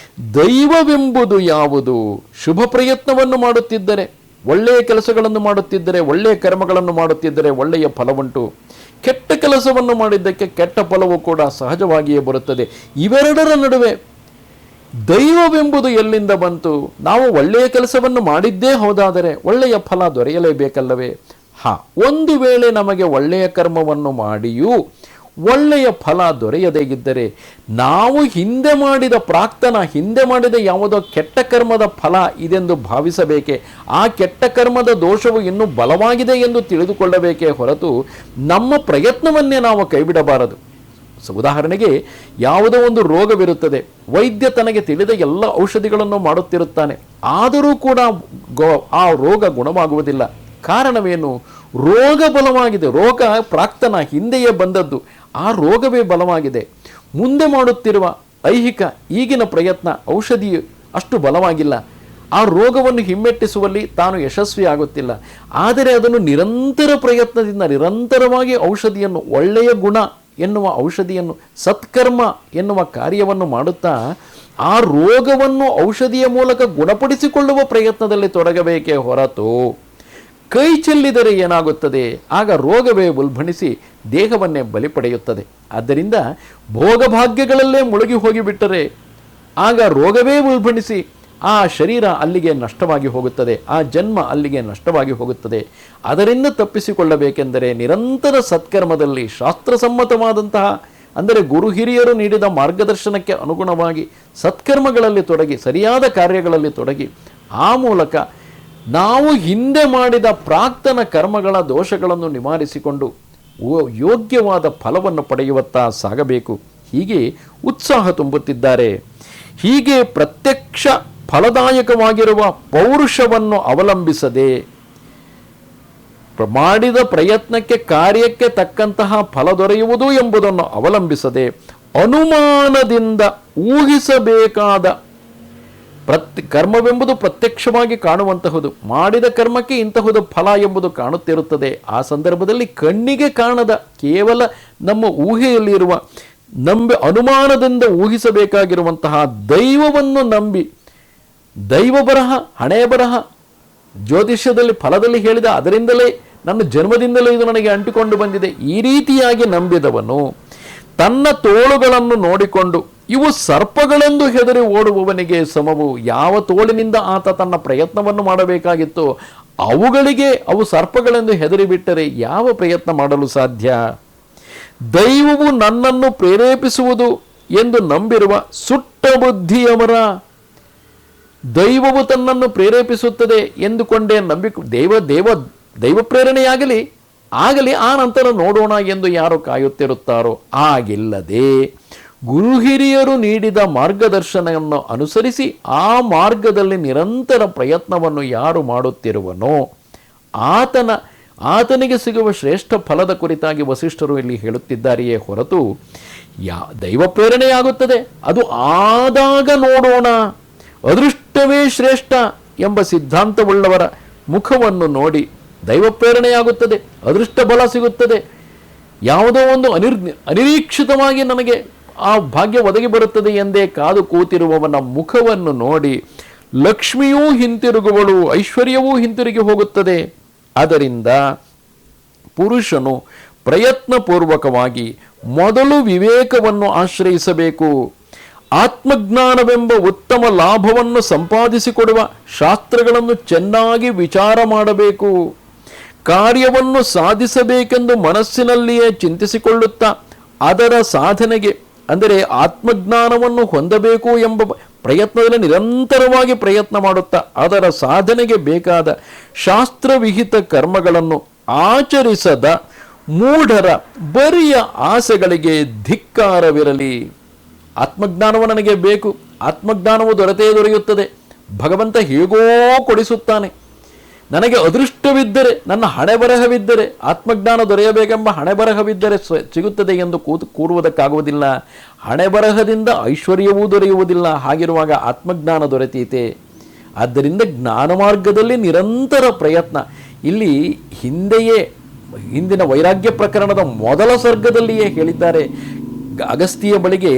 ದೈವವೆಂಬುದು ಯಾವುದು? ಶುಭ ಪ್ರಯತ್ನವನ್ನು ಮಾಡುತ್ತಿದ್ದರೆ, ಒಳ್ಳೆಯ ಕೆಲಸಗಳನ್ನು ಮಾಡುತ್ತಿದ್ದರೆ, ಒಳ್ಳೆಯ ಕರ್ಮಗಳನ್ನು ಮಾಡುತ್ತಿದ್ದರೆ ಒಳ್ಳೆಯ ಫಲವುಂಟು. ಕೆಟ್ಟ ಕೆಲಸವನ್ನು ಮಾಡಿದ್ದಕ್ಕೆ ಕೆಟ್ಟ ಫಲವು ಕೂಡ ಸಹಜವಾಗಿಯೇ ಬರುತ್ತದೆ. ಇವೆರಡರ ನಡುವೆ ದೈವವೆಂಬುದು ಎಲ್ಲಿಂದ ಬಂತು? ನಾವು ಒಳ್ಳೆಯ ಕೆಲಸವನ್ನು ಮಾಡಿದ್ದೇ ಹೋದಾದರೆ ಒಳ್ಳೆಯ ಫಲ ದೊರೆಯಲೇಬೇಕಲ್ಲವೇ? ಒಂದು ವೇಳೆ ನಮಗೆ ಒಳ್ಳೆಯ ಕರ್ಮವನ್ನು ಮಾಡಿಯೂ ಒಳ್ಳೆಯ ಫಲ ದೊರೆಯದೇ ಇದ್ದರೆ ನಾವು ಹಿಂದೆ ಮಾಡಿದ ಯಾವುದೋ ಕೆಟ್ಟ ಕರ್ಮದ ಫಲ ಇದೆಂದು ಭಾವಿಸಬೇಕೆ? ಆ ಕೆಟ್ಟ ಕರ್ಮದ ದೋಷವು ಇನ್ನೂ ಬಲವಾಗಿದೆ ಎಂದು ತಿಳಿದುಕೊಳ್ಳಬೇಕೇ ಹೊರತು ನಮ್ಮ ಪ್ರಯತ್ನವನ್ನೇ ನಾವು ಕೈಬಿಡಬಾರದು. ಉದಾಹರಣೆಗೆ, ಯಾವುದೋ ಒಂದು ರೋಗವಿರುತ್ತದೆ, ವೈದ್ಯ ತನಗೆ ತಿಳಿದ ಎಲ್ಲ ಔಷಧಿಗಳನ್ನು ಮಾಡುತ್ತಿರುತ್ತಾನೆ, ಆದರೂ ಕೂಡ ಆ ರೋಗ ಗುಣವಾಗುವುದಿಲ್ಲ. ಕಾರಣವೇನು? ರೋಗ ಬಲವಾಗಿದೆ. ರೋಗ ಪ್ರಾಕ್ತನ ಹಿಂದೆಯೇ ಬಂದದ್ದು, ಆ ರೋಗವೇ ಬಲವಾಗಿದೆ. ಮುಂದೆ ಮಾಡುತ್ತಿರುವ ಈಗಿನ ಪ್ರಯತ್ನ ಔಷಧಿ ಅಷ್ಟು ಬಲವಾಗಿಲ್ಲ, ಆ ರೋಗವನ್ನು ಹಿಮ್ಮೆಟ್ಟಿಸುವಲ್ಲಿ ತಾನು ಯಶಸ್ವಿ ಆಗುತ್ತಿಲ್ಲ. ಆದರೆ ಅದನ್ನು ನಿರಂತರ ಪ್ರಯತ್ನದಿಂದ ನಿರಂತರವಾಗಿ ಔಷಧಿಯನ್ನು, ಒಳ್ಳೆಯ ಗುಣ ಎನ್ನುವ ಔಷಧಿಯನ್ನು, ಸತ್ಕರ್ಮ ಎನ್ನುವ ಕಾರ್ಯವನ್ನು ಮಾಡುತ್ತಾ ಆ ರೋಗವನ್ನು ಔಷಧಿಯ ಮೂಲಕ ಗುಣಪಡಿಸಿಕೊಳ್ಳುವ ಪ್ರಯತ್ನದಲ್ಲಿ ತೊಡಗಬೇಕೇ ಹೊರತು ಕೈ ಚೆಲ್ಲಿದರೆ ಏನಾಗುತ್ತದೆ? ಆಗ ರೋಗವೇ ಉಲ್ಬಣಿಸಿ ದೇಹವನ್ನೇ ಬಲಿ ಪಡೆಯುತ್ತದೆ. ಆದ್ದರಿಂದ ಭೋಗಭಾಗ್ಯಗಳಲ್ಲೇ ಮುಳುಗಿ ಹೋಗಿಬಿಟ್ಟರೆ ಆಗ ರೋಗವೇ ಉಲ್ಬಣಿಸಿ ಆ ಶರೀರ ಅಲ್ಲಿಗೆ ನಷ್ಟವಾಗಿ ಹೋಗುತ್ತದೆ, ಆ ಜನ್ಮ ಅಲ್ಲಿಗೆ ನಷ್ಟವಾಗಿ ಹೋಗುತ್ತದೆ. ಅದರಿಂದ ತಪ್ಪಿಸಿಕೊಳ್ಳಬೇಕೆಂದರೆ ನಿರಂತರ ಸತ್ಕರ್ಮದಲ್ಲಿ ಶಾಸ್ತ್ರಸಮ್ಮತವಾದಂತಹ, ಅಂದರೆ ಗುರು ಹಿರಿಯರು ನೀಡಿದ ಮಾರ್ಗದರ್ಶನಕ್ಕೆ ಅನುಗುಣವಾಗಿ ಸತ್ಕರ್ಮಗಳಲ್ಲಿ ತೊಡಗಿ, ಸರಿಯಾದ ಕಾರ್ಯಗಳಲ್ಲಿ ತೊಡಗಿ, ಆ ಮೂಲಕ ನಾವು ಹಿಂದೆ ಮಾಡಿದ ಪ್ರಾಕ್ತನ ಕರ್ಮಗಳ ದೋಷಗಳನ್ನು ನಿವಾರಿಸಿಕೊಂಡು ಯೋಗ್ಯವಾದ ಫಲವನ್ನು ಪಡೆಯುವತ್ತ ಸಾಗಬೇಕು. ಹೀಗೆ ಉತ್ಸಾಹ ತುಂಬುತ್ತಿದ್ದಾರೆ. ಹೀಗೆ ಪ್ರತ್ಯಕ್ಷ ಫಲದಾಯಕವಾಗಿರುವ ಪೌರುಷವನ್ನು ಅವಲಂಬಿಸದೆ, ಮಾಡಿದ ಪ್ರಯತ್ನಕ್ಕೆ ಕಾರ್ಯಕ್ಕೆ ತಕ್ಕಂತಹ ಫಲ ದೊರೆಯುವುದು ಎಂಬುದನ್ನು ಅವಲಂಬಿಸದೆ, ಅನುಮಾನದಿಂದ ಊಹಿಸಬೇಕಾದ ಕರ್ಮವೆಂಬುದು ಪ್ರತ್ಯಕ್ಷವಾಗಿ ಕಾಣುವಂತಹುದು, ಮಾಡಿದ ಕರ್ಮಕ್ಕೆ ಇಂತಹುದು ಫಲ ಎಂಬುದು ಕಾಣುತ್ತಿರುತ್ತದೆ. ಆ ಸಂದರ್ಭದಲ್ಲಿ ಕಣ್ಣಿಗೆ ಕಾಣದ ಕೇವಲ ನಮ್ಮ ಊಹೆಯಲ್ಲಿರುವ ಅನುಮಾನದಿಂದ ಊಹಿಸಬೇಕಾಗಿರುವಂತಹ ದೈವವನ್ನು ನಂಬಿ, ದೈವ ಬರಹ, ಹಣೆಯ ಬರಹ, ಜ್ಯೋತಿಷ್ಯದಲ್ಲಿ ಫಲದಲ್ಲಿ ಹೇಳಿದ ಅದರಿಂದಲೇ ನನ್ನ ಜನ್ಮದಿಂದಲೇ ಇದು ನನಗೆ ಅಂಟಿಕೊಂಡು ಬಂದಿದೆ, ಈ ರೀತಿಯಾಗಿ ನಂಬಿದವನು ತನ್ನ ತೋಳುಗಳನ್ನು ನೋಡಿಕೊಂಡು ಇವು ಸರ್ಪಗಳೆಂದು ಹೆದರಿ ಓಡುವವನಿಗೆ ಸಮವು. ಯಾವ ತೋಳಿನಿಂದ ಆತ ತನ್ನ ಪ್ರಯತ್ನವನ್ನು ಮಾಡಬೇಕಾಗಿತ್ತು ಅವು ಸರ್ಪಗಳೆಂದು ಹೆದರಿ ಬಿಟ್ಟರೆ ಯಾವ ಪ್ರಯತ್ನ ಮಾಡಲು ಸಾಧ್ಯ? ದೈವವು ನನ್ನನ್ನು ಪ್ರೇರೇಪಿಸುವುದು ಎಂದು ನಂಬಿರುವ ಸುಟ್ಟ ಬುದ್ಧಿಯವರ, ದೈವವು ತನ್ನನ್ನು ಪ್ರೇರೇಪಿಸುತ್ತದೆ ಎಂದುಕೊಂಡೇ ದೈವ ಪ್ರೇರಣೆಯಾಗಲಿ ಆ ನಂತರ ನೋಡೋಣ ಎಂದು ಯಾರು ಕಾಯುತ್ತಿರುತ್ತಾರೋ ಆಗಿಲ್ಲದೆ ಗುರು ಹಿರಿಯರು ನೀಡಿದ ಮಾರ್ಗದರ್ಶನವನ್ನು ಅನುಸರಿಸಿ ಆ ಮಾರ್ಗದಲ್ಲಿ ನಿರಂತರ ಪ್ರಯತ್ನವನ್ನು ಯಾರು ಮಾಡುತ್ತಿರುವನೋ ಆತನಿಗೆ ಸಿಗುವ ಶ್ರೇಷ್ಠ ಫಲದ ಕುರಿತಾಗಿ ವಸಿಷ್ಠರು ಇಲ್ಲಿ ಹೇಳುತ್ತಿದ್ದಾರೆಯೇ ಹೊರತು ದೈವ ಪ್ರೇರಣೆಯಾಗುತ್ತದೆ, ಅದು ಆದಾಗ ನೋಡೋಣ, ಅದೃಷ್ಟವೇ ಶ್ರೇಷ್ಠ ಎಂಬ ಸಿದ್ಧಾಂತವುಳ್ಳವರ ಮುಖವನ್ನು ನೋಡಿ ದೈವ ಪ್ರೇರಣೆಯಾಗುತ್ತದೆ, ಅದೃಷ್ಟ ಬಲ ಸಿಗುತ್ತದೆ, ಯಾವುದೋ ಒಂದು ಅನಿರೀಕ್ಷಿತವಾಗಿ ನನಗೆ ಆ ಭಾಗ್ಯ ಒದಗಿ ಬರುತ್ತದೆ ಎಂದೇ ಕಾದು ಕೂತಿರುವವನ ಮುಖವನ್ನು ನೋಡಿ ಲಕ್ಷ್ಮಿಯೂ ಹಿಂತಿರುಗುವಳು, ಐಶ್ವರ್ಯವೂ ಹಿಂತಿರುಗಿ ಹೋಗುತ್ತದೆ. ಅದರಿಂದ ಪುರುಷನು ಪ್ರಯತ್ನಪೂರ್ವಕವಾಗಿ ಮೊದಲು ವಿವೇಕವನ್ನು ಆಶ್ರಯಿಸಬೇಕು. ಆತ್ಮಜ್ಞಾನವೆಂಬ ಉತ್ತಮ ಲಾಭವನ್ನು ಸಂಪಾದಿಸಿಕೊಡುವ ಶಾಸ್ತ್ರಗಳನ್ನು ಚೆನ್ನಾಗಿ ವಿಚಾರ ಮಾಡಬೇಕು. ಕಾರ್ಯವನ್ನು ಸಾಧಿಸಬೇಕೆಂದು ಮನಸ್ಸಿನಲ್ಲಿಯೇ ಚಿಂತಿಸಿಕೊಳ್ಳುತ್ತಾ ಅದರ ಸಾಧನೆಗೆ, ಅಂದರೆ ಆತ್ಮಜ್ಞಾನವನ್ನು ಹೊಂದಬೇಕು ಎಂಬ ಪ್ರಯತ್ನದಲ್ಲಿ ನಿರಂತರವಾಗಿ ಪ್ರಯತ್ನ ಮಾಡುತ್ತಾ ಅದರ ಸಾಧನೆಗೆ ಬೇಕಾದ ಶಾಸ್ತ್ರವಿಹಿತ ಕರ್ಮಗಳನ್ನು ಆಚರಿಸದ ಮೂಢರ ಬರಿಯ ಆಸೆಗಳಿಗೆ ಧಿಕ್ಕಾರವಿರಲಿ. ಆತ್ಮಜ್ಞಾನವು ನನಗೆ ಬೇಕು, ಆತ್ಮಜ್ಞಾನವು ದೊರೆಯುತ್ತದೆ, ಭಗವಂತ ಹೇಗೋ ಕೊಡಿಸುತ್ತಾನೆ, ನನಗೆ ಅದೃಷ್ಟವಿದ್ದರೆ, ನನ್ನ ಹಣೆ ಬರಹವಿದ್ದರೆ, ಆತ್ಮಜ್ಞಾನ ದೊರೆಯಬೇಕೆಂಬ ಹಣೆ ಬರಹವಿದ್ದರೆ ಸಿಗುತ್ತದೆ ಎಂದು ಕೂರುವುದಕ್ಕಾಗುವುದಿಲ್ಲ. ಹಣೆ ಬರಹದಿಂದ ಐಶ್ವರ್ಯವೂ ದೊರೆಯುವುದಿಲ್ಲ. ಹಾಗಿರುವಾಗ ಆತ್ಮಜ್ಞಾನ ದೊರೆತೀತೆ. ಆದ್ದರಿಂದ ಜ್ಞಾನ ಮಾರ್ಗದಲ್ಲಿ ನಿರಂತರ ಪ್ರಯತ್ನ. ಇಲ್ಲಿ ಹಿಂದಿನ ವೈರಾಗ್ಯ ಪ್ರಕರಣದ ಮೊದಲ ಸರ್ಗದಲ್ಲಿಯೇ ಹೇಳಿದ್ದಾರೆ, ಅಗಸ್ತ್ಯ ಬಳಿಗೆ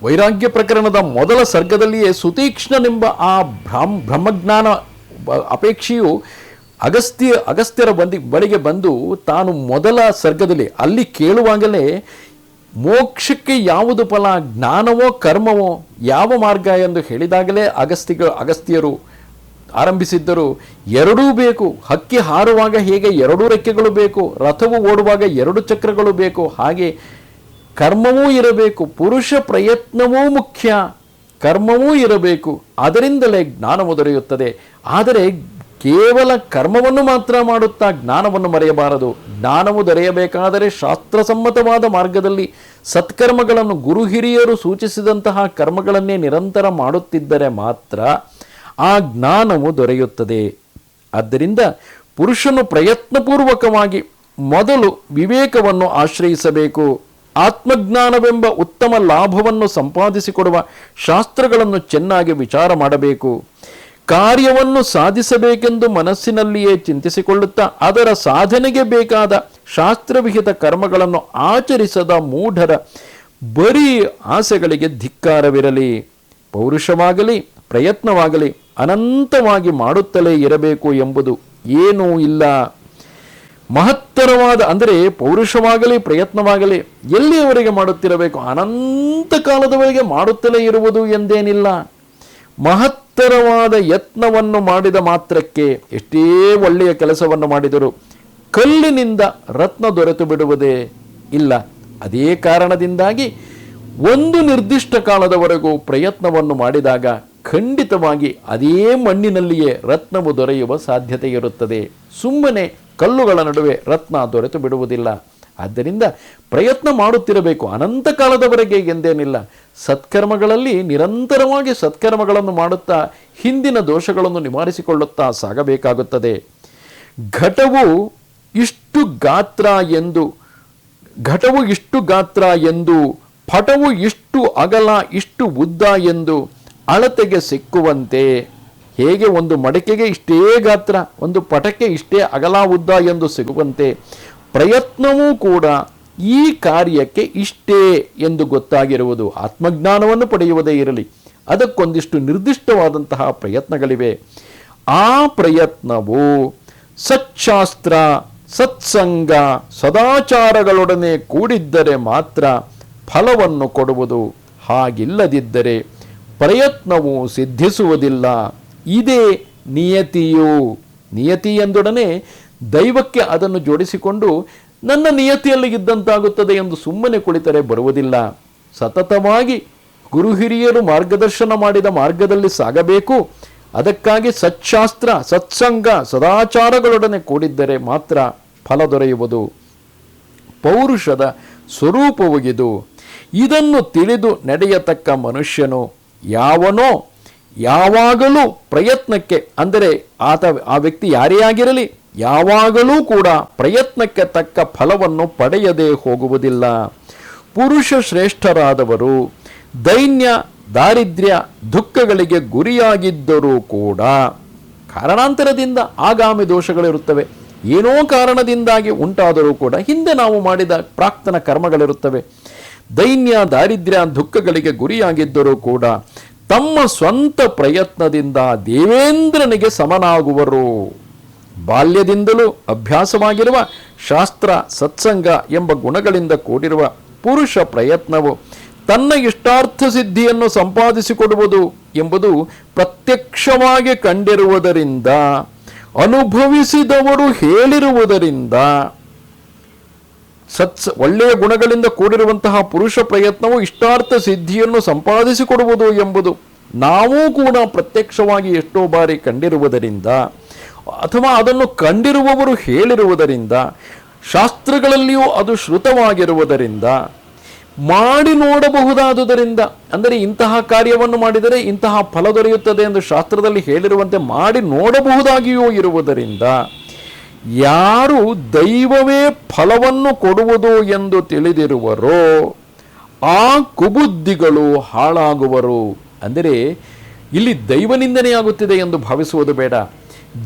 ವೈರಾಗ್ಯ ಪ್ರಕರಣದ ಮೊದಲ ಸರ್ಗದಲ್ಲಿಯೇ ಸುತೀಕ್ಷ್ಣನೆಂಬ ಆ ಬ್ರಹ್ಮಜ್ಞಾನ ಅಪೇಕ್ಷೆಯು ಅಗಸ್ತ್ಯರ ಬಳಿಗೆ ಬಂದು ತಾನು ಮೊದಲ ಸರ್ಗದಲ್ಲಿ ಅಲ್ಲಿ ಕೇಳುವಾಗಲೇ ಮೋಕ್ಷಕ್ಕೆ ಯಾವುದು ಫಲ, ಜ್ಞಾನವೋ ಕರ್ಮವೋ, ಯಾವ ಮಾರ್ಗ ಎಂದು ಹೇಳಿದಾಗಲೇ ಅಗಸ್ತ್ಯರು ಆರಂಭಿಸಿದ್ದರು. ಎರಡೂ ಬೇಕು. ಹಕ್ಕಿ ಹಾರುವಾಗ ಹೇಗೆ ಎರಡೂ ರೆಕ್ಕೆಗಳು ಬೇಕು, ರಥವು ಓಡುವಾಗ ಎರಡು ಚಕ್ರಗಳು ಬೇಕು, ಹಾಗೆ ಕರ್ಮವೂ ಇರಬೇಕು. ಪುರುಷ ಪ್ರಯತ್ನವೂ ಮುಖ್ಯ, ಕರ್ಮವೂ ಇರಬೇಕು. ಅದರಿಂದಲೇ ಜ್ಞಾನವು ದೊರೆಯುತ್ತದೆ. ಆದರೆ ಕೇವಲ ಕರ್ಮವನ್ನು ಮಾತ್ರ ಮಾಡುತ್ತಾ ಜ್ಞಾನವನ್ನು ಮರೆಯಬಾರದು. ಜ್ಞಾನವು ದೊರೆಯಬೇಕಾದರೆ ಶಾಸ್ತ್ರಸಮ್ಮತವಾದ ಮಾರ್ಗದಲ್ಲಿ ಸತ್ಕರ್ಮಗಳನ್ನು, ಗುರು ಹಿರಿಯರು ಸೂಚಿಸಿದಂತಹ ಕರ್ಮಗಳನ್ನೇ ನಿರಂತರ ಮಾಡುತ್ತಿದ್ದರೆ ಮಾತ್ರ ಆ ಜ್ಞಾನವು ದೊರೆಯುತ್ತದೆ. ಆದ್ದರಿಂದ ಪುರುಷನು ಪ್ರಯತ್ನಪೂರ್ವಕವಾಗಿ ಮೊದಲು ವಿವೇಕವನ್ನು ಆಶ್ರಯಿಸಬೇಕು. ಆತ್ಮಜ್ಞಾನವೆಂಬ ಉತ್ತಮ ಲಾಭವನ್ನು ಸಂಪಾದಿಸಿಕೊಡುವ ಶಾಸ್ತ್ರಗಳನ್ನು ಚೆನ್ನಾಗಿ ವಿಚಾರ ಮಾಡಬೇಕು. ಕಾರ್ಯವನ್ನು ಸಾಧಿಸಬೇಕೆಂದು ಮನಸ್ಸಿನಲ್ಲಿಯೇ ಚಿಂತಿಸಿಕೊಳ್ಳುತ್ತಾ ಅದರ ಸಾಧನೆಗೆ ಬೇಕಾದ ಶಾಸ್ತ್ರವಿಹಿತ ಕರ್ಮಗಳನ್ನು ಆಚರಿಸದ ಮೂಢರ ಬರೀ ಆಸೆಗಳಿಗೆ ಧಿಕ್ಕಾರವಿರಲಿ. ಪೌರುಷವಾಗಲಿ ಪ್ರಯತ್ನವಾಗಲಿ ಅನಂತವಾಗಿ ಮಾಡುತ್ತಲೇ ಇರಬೇಕು ಎಂಬುದು ಏನೂ ಇಲ್ಲ. ಮಹತ್ತರವಾದ, ಅಂದರೆ ಪೌರುಷವಾಗಲಿ ಪ್ರಯತ್ನವಾಗಲಿ ಎಲ್ಲಿಯವರೆಗೆ ಮಾಡುತ್ತಿರಬೇಕು, ಅನಂತ ಕಾಲದವರೆಗೆ ಮಾಡುತ್ತಲೇ ಇರುವುದು ಎಂದೇನಿಲ್ಲ. ಮಹತ್ತರವಾದ ಯತ್ನವನ್ನು ಮಾಡಿದ ಮಾತ್ರಕ್ಕೆ ಎಷ್ಟೇ ಒಳ್ಳೆಯ ಕೆಲಸವನ್ನು ಮಾಡಿದರೂ ಕಲ್ಲಿನಿಂದ ರತ್ನ ದೊರೆತು ಬಿಡುವುದೇ ಇಲ್ಲ. ಅದೇ ಕಾರಣದಿಂದಾಗಿ ಒಂದು ನಿರ್ದಿಷ್ಟ ಕಾಲದವರೆಗೂ ಪ್ರಯತ್ನವನ್ನು ಮಾಡಿದಾಗ ಖಂಡಿತವಾಗಿ ಅದೇ ಮಣ್ಣಿನಲ್ಲಿಯೇ ರತ್ನವು ದೊರೆಯುವ ಸಾಧ್ಯತೆ ಇರುತ್ತದೆ. ಸುಮ್ಮನೆ ಕಲ್ಲುಗಳ ನಡುವೆ ರತ್ನ ದೊರೆತು ಬಿಡುವುದಿಲ್ಲ. ಆದ್ದರಿಂದ ಪ್ರಯತ್ನ ಮಾಡುತ್ತಿರಬೇಕು, ಅನಂತ ಕಾಲದವರೆಗೆ ಎಂದೇನಿಲ್ಲ. ಸತ್ಕರ್ಮಗಳಲ್ಲಿ ನಿರಂತರವಾಗಿ ಸತ್ಕರ್ಮಗಳನ್ನು ಮಾಡುತ್ತಾ ಹಿಂದಿನ ದೋಷಗಳನ್ನು ನಿವಾರಿಸಿಕೊಳ್ಳುತ್ತಾ ಸಾಗಬೇಕಾಗುತ್ತದೆ. ಘಟವು ಇಷ್ಟು ಗಾತ್ರ ಎಂದು ಪಟವು ಇಷ್ಟು ಅಗಲ ಇಷ್ಟು ಉದ್ದ ಎಂದು ಅಳತೆಗೆ ಸಿಕ್ಕುವಂತೆ, ಹೇಗೆ ಒಂದು ಮಡಕೆಗೆ ಇಷ್ಟೇ ಗಾತ್ರ, ಒಂದು ಪಟಕ್ಕೆ ಇಷ್ಟೇ ಅಗಲ ಉದ್ದ ಎಂದು ಸಿಗುವಂತೆ ಪ್ರಯತ್ನವೂ ಕೂಡ ಈ ಕಾರ್ಯಕ್ಕೆ ಇಷ್ಟೇ ಎಂದು ಗೊತ್ತಾಗಿರುವುದು. ಆತ್ಮಜ್ಞಾನವನ್ನು ಪಡೆಯುವುದೇ ಇರಲಿ, ಅದಕ್ಕೊಂದಿಷ್ಟು ನಿರ್ದಿಷ್ಟವಾದಂತಹ ಪ್ರಯತ್ನಗಳಿವೆ. ಆ ಪ್ರಯತ್ನವು ಸಚ್ಶಾಸ್ತ್ರ, ಸತ್ಸಂಗ, ಸದಾಚಾರಗಳೊಡನೆ ಕೂಡಿದ್ದರೆ ಮಾತ್ರ ಫಲವನ್ನು ಕೊಡುವುದು. ಹಾಗಿಲ್ಲದಿದ್ದರೆ ಪ್ರಯತ್ನವು ಸಿದ್ಧಿಸುವುದಿಲ್ಲ. ಇದೇ ನಿಯತಿಯು. ನಿಯತಿ ಎಂದೊಡನೆ ದೈವಕ್ಕೆ ಅದನ್ನು ಜೋಡಿಸಿಕೊಂಡು ನನ್ನ ನಿಯತಿಯಲ್ಲಿ ಇದ್ದಂತಾಗುತ್ತದೆ ಎಂದು ಸುಮ್ಮನೆ ಕುಳಿತರೆ ಬರುವುದಿಲ್ಲ. ಸತತವಾಗಿ ಗುರು ಹಿರಿಯರು ಮಾರ್ಗದರ್ಶನ ಮಾಡಿದ ಮಾರ್ಗದಲ್ಲಿ ಸಾಗಬೇಕು. ಅದಕ್ಕಾಗಿ ಸಚ್ಶಾಸ್ತ್ರ, ಸತ್ಸಂಗ, ಸದಾಚಾರಗಳೊಡನೆ ಕೂಡಿದ್ದರೆ ಮಾತ್ರ ಫಲ ದೊರೆಯುವುದು. ಪೌರುಷದ ಸ್ವರೂಪವುಗಿದು. ಇದನ್ನು ತಿಳಿದು ನಡೆಯತಕ್ಕ ಮನುಷ್ಯನು ಯಾವನೋ ಯಾವಾಗಲೂ ಪ್ರಯತ್ನಕ್ಕೆ, ಅಂದರೆ ಆ ವ್ಯಕ್ತಿ ಯಾರೇ ಆಗಿರಲಿ, ಯಾವಾಗಲೂ ಕೂಡ ಪ್ರಯತ್ನಕ್ಕೆ ತಕ್ಕ ಫಲವನ್ನು ಪಡೆಯದೇ ಹೋಗುವುದಿಲ್ಲ. ಪುರುಷ ಶ್ರೇಷ್ಠರಾದವರು ದೈನ್ಯ, ದಾರಿದ್ರ್ಯ, ದುಃಖಗಳಿಗೆ ಗುರಿಯಾಗಿದ್ದರೂ ಕೂಡ ಕಾರಣಾಂತರದಿಂದ ಆಗಾಮಿ ದೋಷಗಳಿರುತ್ತವೆ. ಏನೋ ಕಾರಣದಿಂದಾಗಿ ಉಂಟಾದರೂ ಕೂಡ ಹಿಂದೆ ನಾವು ಮಾಡಿದ ಪ್ರಾಕ್ತನ ಕರ್ಮಗಳಿರುತ್ತವೆ. ದೈನ್ಯ, ದಾರಿದ್ರ್ಯ, ದುಃಖಗಳಿಗೆ ಗುರಿಯಾಗಿದ್ದರೂ ಕೂಡ ತಮ್ಮ ಸ್ವಂತ ಪ್ರಯತ್ನದಿಂದ ದೇವೇಂದ್ರನಿಗೆ ಸಮನಾಗುವರು. ಬಾಲ್ಯದಿಂದಲೂ ಅಭ್ಯಾಸವಾಗಿರುವ ಶಾಸ್ತ್ರ, ಸತ್ಸಂಗ ಎಂಬ ಗುಣಗಳಿಂದ ಕೂಡಿರುವ ಪುರುಷ ಪ್ರಯತ್ನವು ತನ್ನ ಇಷ್ಟಾರ್ಥ ಸಿದ್ಧಿಯನ್ನು ಸಂಪಾದಿಸಿಕೊಡುವುದು ಎಂಬುದು ಪ್ರತ್ಯಕ್ಷವಾಗಿ ಕಂಡಿರುವುದರಿಂದ, ಅನುಭವಿಸಿದವರು ಹೇಳಿರುವುದರಿಂದ, ಒಳ್ಳೆಯ ಗುಣಗಳಿಂದ ಕೂಡಿರುವಂತಹ ಪುರುಷ ಪ್ರಯತ್ನವು ಇಷ್ಟಾರ್ಥ ಸಿದ್ಧಿಯನ್ನು ಸಂಪಾದಿಸಿಕೊಡುವುದು ಎಂಬುದು ನಾವು ಕೂಡ ಪ್ರತ್ಯಕ್ಷವಾಗಿ ಎಷ್ಟೋ ಬಾರಿ ಕಂಡಿರುವುದರಿಂದ, ಅಥವಾ ಅದನ್ನು ಕಂಡಿರುವವರು ಹೇಳಿರುವುದರಿಂದ, ಶಾಸ್ತ್ರಗಳಲ್ಲಿಯೂ ಅದು ಶ್ರುತವಾಗಿರುವುದರಿಂದ, ಮಾಡಿ ನೋಡಬಹುದಾದುದರಿಂದ, ಅಂದರೆ ಇಂತಹ ಕಾರ್ಯವನ್ನು ಮಾಡಿದರೆ ಇಂತಹ ಫಲ ದೊರೆಯುತ್ತದೆ ಎಂದು ಶಾಸ್ತ್ರದಲ್ಲಿ ಹೇಳಿರುವಂತೆ ಮಾಡಿ ನೋಡಬಹುದಾಗಿಯೂ ಇರುವುದರಿಂದ, ಯಾರು ದೈವವೇ ಫಲವನ್ನು ಕೊಡುವುದು ಎಂದು ತಿಳಿದಿರುವರೋ ಆ ಕುಬುದ್ಧಿಗಳು ಹಾಳಾಗುವರು. ಅಂದರೆ ಇಲ್ಲಿ ದೈವನಿಂದನೆಯಾಗುತ್ತಿದೆ ಎಂದು ಭಾವಿಸುವುದು ಬೇಡ.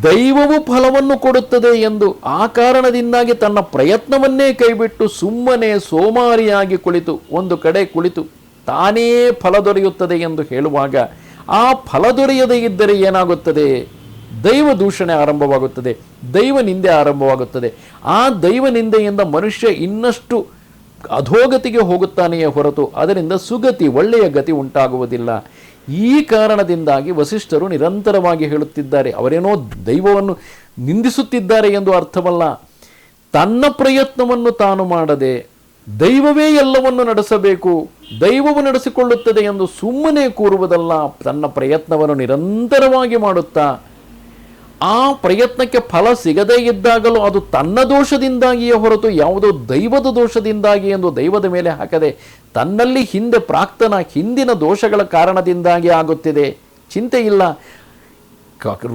ದೈವವು ಫಲವನ್ನು ಕೊಡುತ್ತದೆ ಎಂದು ಆ ಕಾರಣದಿಂದಾಗಿ ತನ್ನ ಪ್ರಯತ್ನವನ್ನೇ ಕೈಬಿಟ್ಟು ಸುಮ್ಮನೆ ಸೋಮಾರಿಯಾಗಿ ಕುಳಿತು ಒಂದು ಕಡೆ ಕುಳಿತು ತಾನೇ ಫಲ ದೊರೆಯುತ್ತದೆ ಎಂದು ಹೇಳುವಾಗ ಆ ಫಲ ದೊರೆಯದೇ ಇದ್ದರೆ ಏನಾಗುತ್ತದೆ? ದೈವ ದೂಷಣೆ ಆರಂಭವಾಗುತ್ತದೆ, ದೈವ ನಿಂದೆ ಆರಂಭವಾಗುತ್ತದೆ. ಆ ದೈವ ನಿಂದೆಯಿಂದ ಮನುಷ್ಯ ಇನ್ನಷ್ಟು ಅಧೋಗತಿಗೆ ಹೋಗುತ್ತಾನೆಯೇ ಹೊರತು ಅದರಿಂದ ಸುಗತಿ, ಒಳ್ಳೆಯ ಗತಿ ಉಂಟಾಗುವುದಿಲ್ಲ. ಈ ಕಾರಣದಿಂದಾಗಿ ವಸಿಷ್ಠರು ನಿರಂತರವಾಗಿ ಹೇಳುತ್ತಿದ್ದಾರೆ. ಅವರೇನೋ ದೈವವನ್ನು ನಿಂದಿಸುತ್ತಿದ್ದಾರೆ ಎಂದು ಅರ್ಥವಲ್ಲ. ತನ್ನ ಪ್ರಯತ್ನವನ್ನು ತಾನು ಮಾಡದೆ ದೈವವೇ ಎಲ್ಲವನ್ನು ನಡೆಸಬೇಕು, ದೈವವು ನಡೆಸಿಕೊಳ್ಳುತ್ತದೆ ಎಂದು ಸುಮ್ಮನೆ ಕೂರುವುದಲ್ಲ. ತನ್ನ ಪ್ರಯತ್ನವನ್ನು ನಿರಂತರವಾಗಿ ಮಾಡುತ್ತಾ ಆ ಪ್ರಯತ್ನಕ್ಕೆ ಫಲ ಸಿಗದೇ ಇದ್ದಾಗಲೂ ಅದು ತನ್ನ ದೋಷದಿಂದಾಗಿಯೇ ಹೊರತು ಯಾವುದೋ ದೈವದ ದೋಷದಿಂದಾಗಿ ಎಂದು ದೈವದ ಮೇಲೆ ಹಾಕದೆ ತನ್ನಲ್ಲಿ ಹಿಂದೆ ಪ್ರಾಕ್ತನ ಹಿಂದಿನ ದೋಷಗಳ ಕಾರಣದಿಂದಾಗಿ ಆಗುತ್ತಿದೆ, ಚಿಂತೆ ಇಲ್ಲ.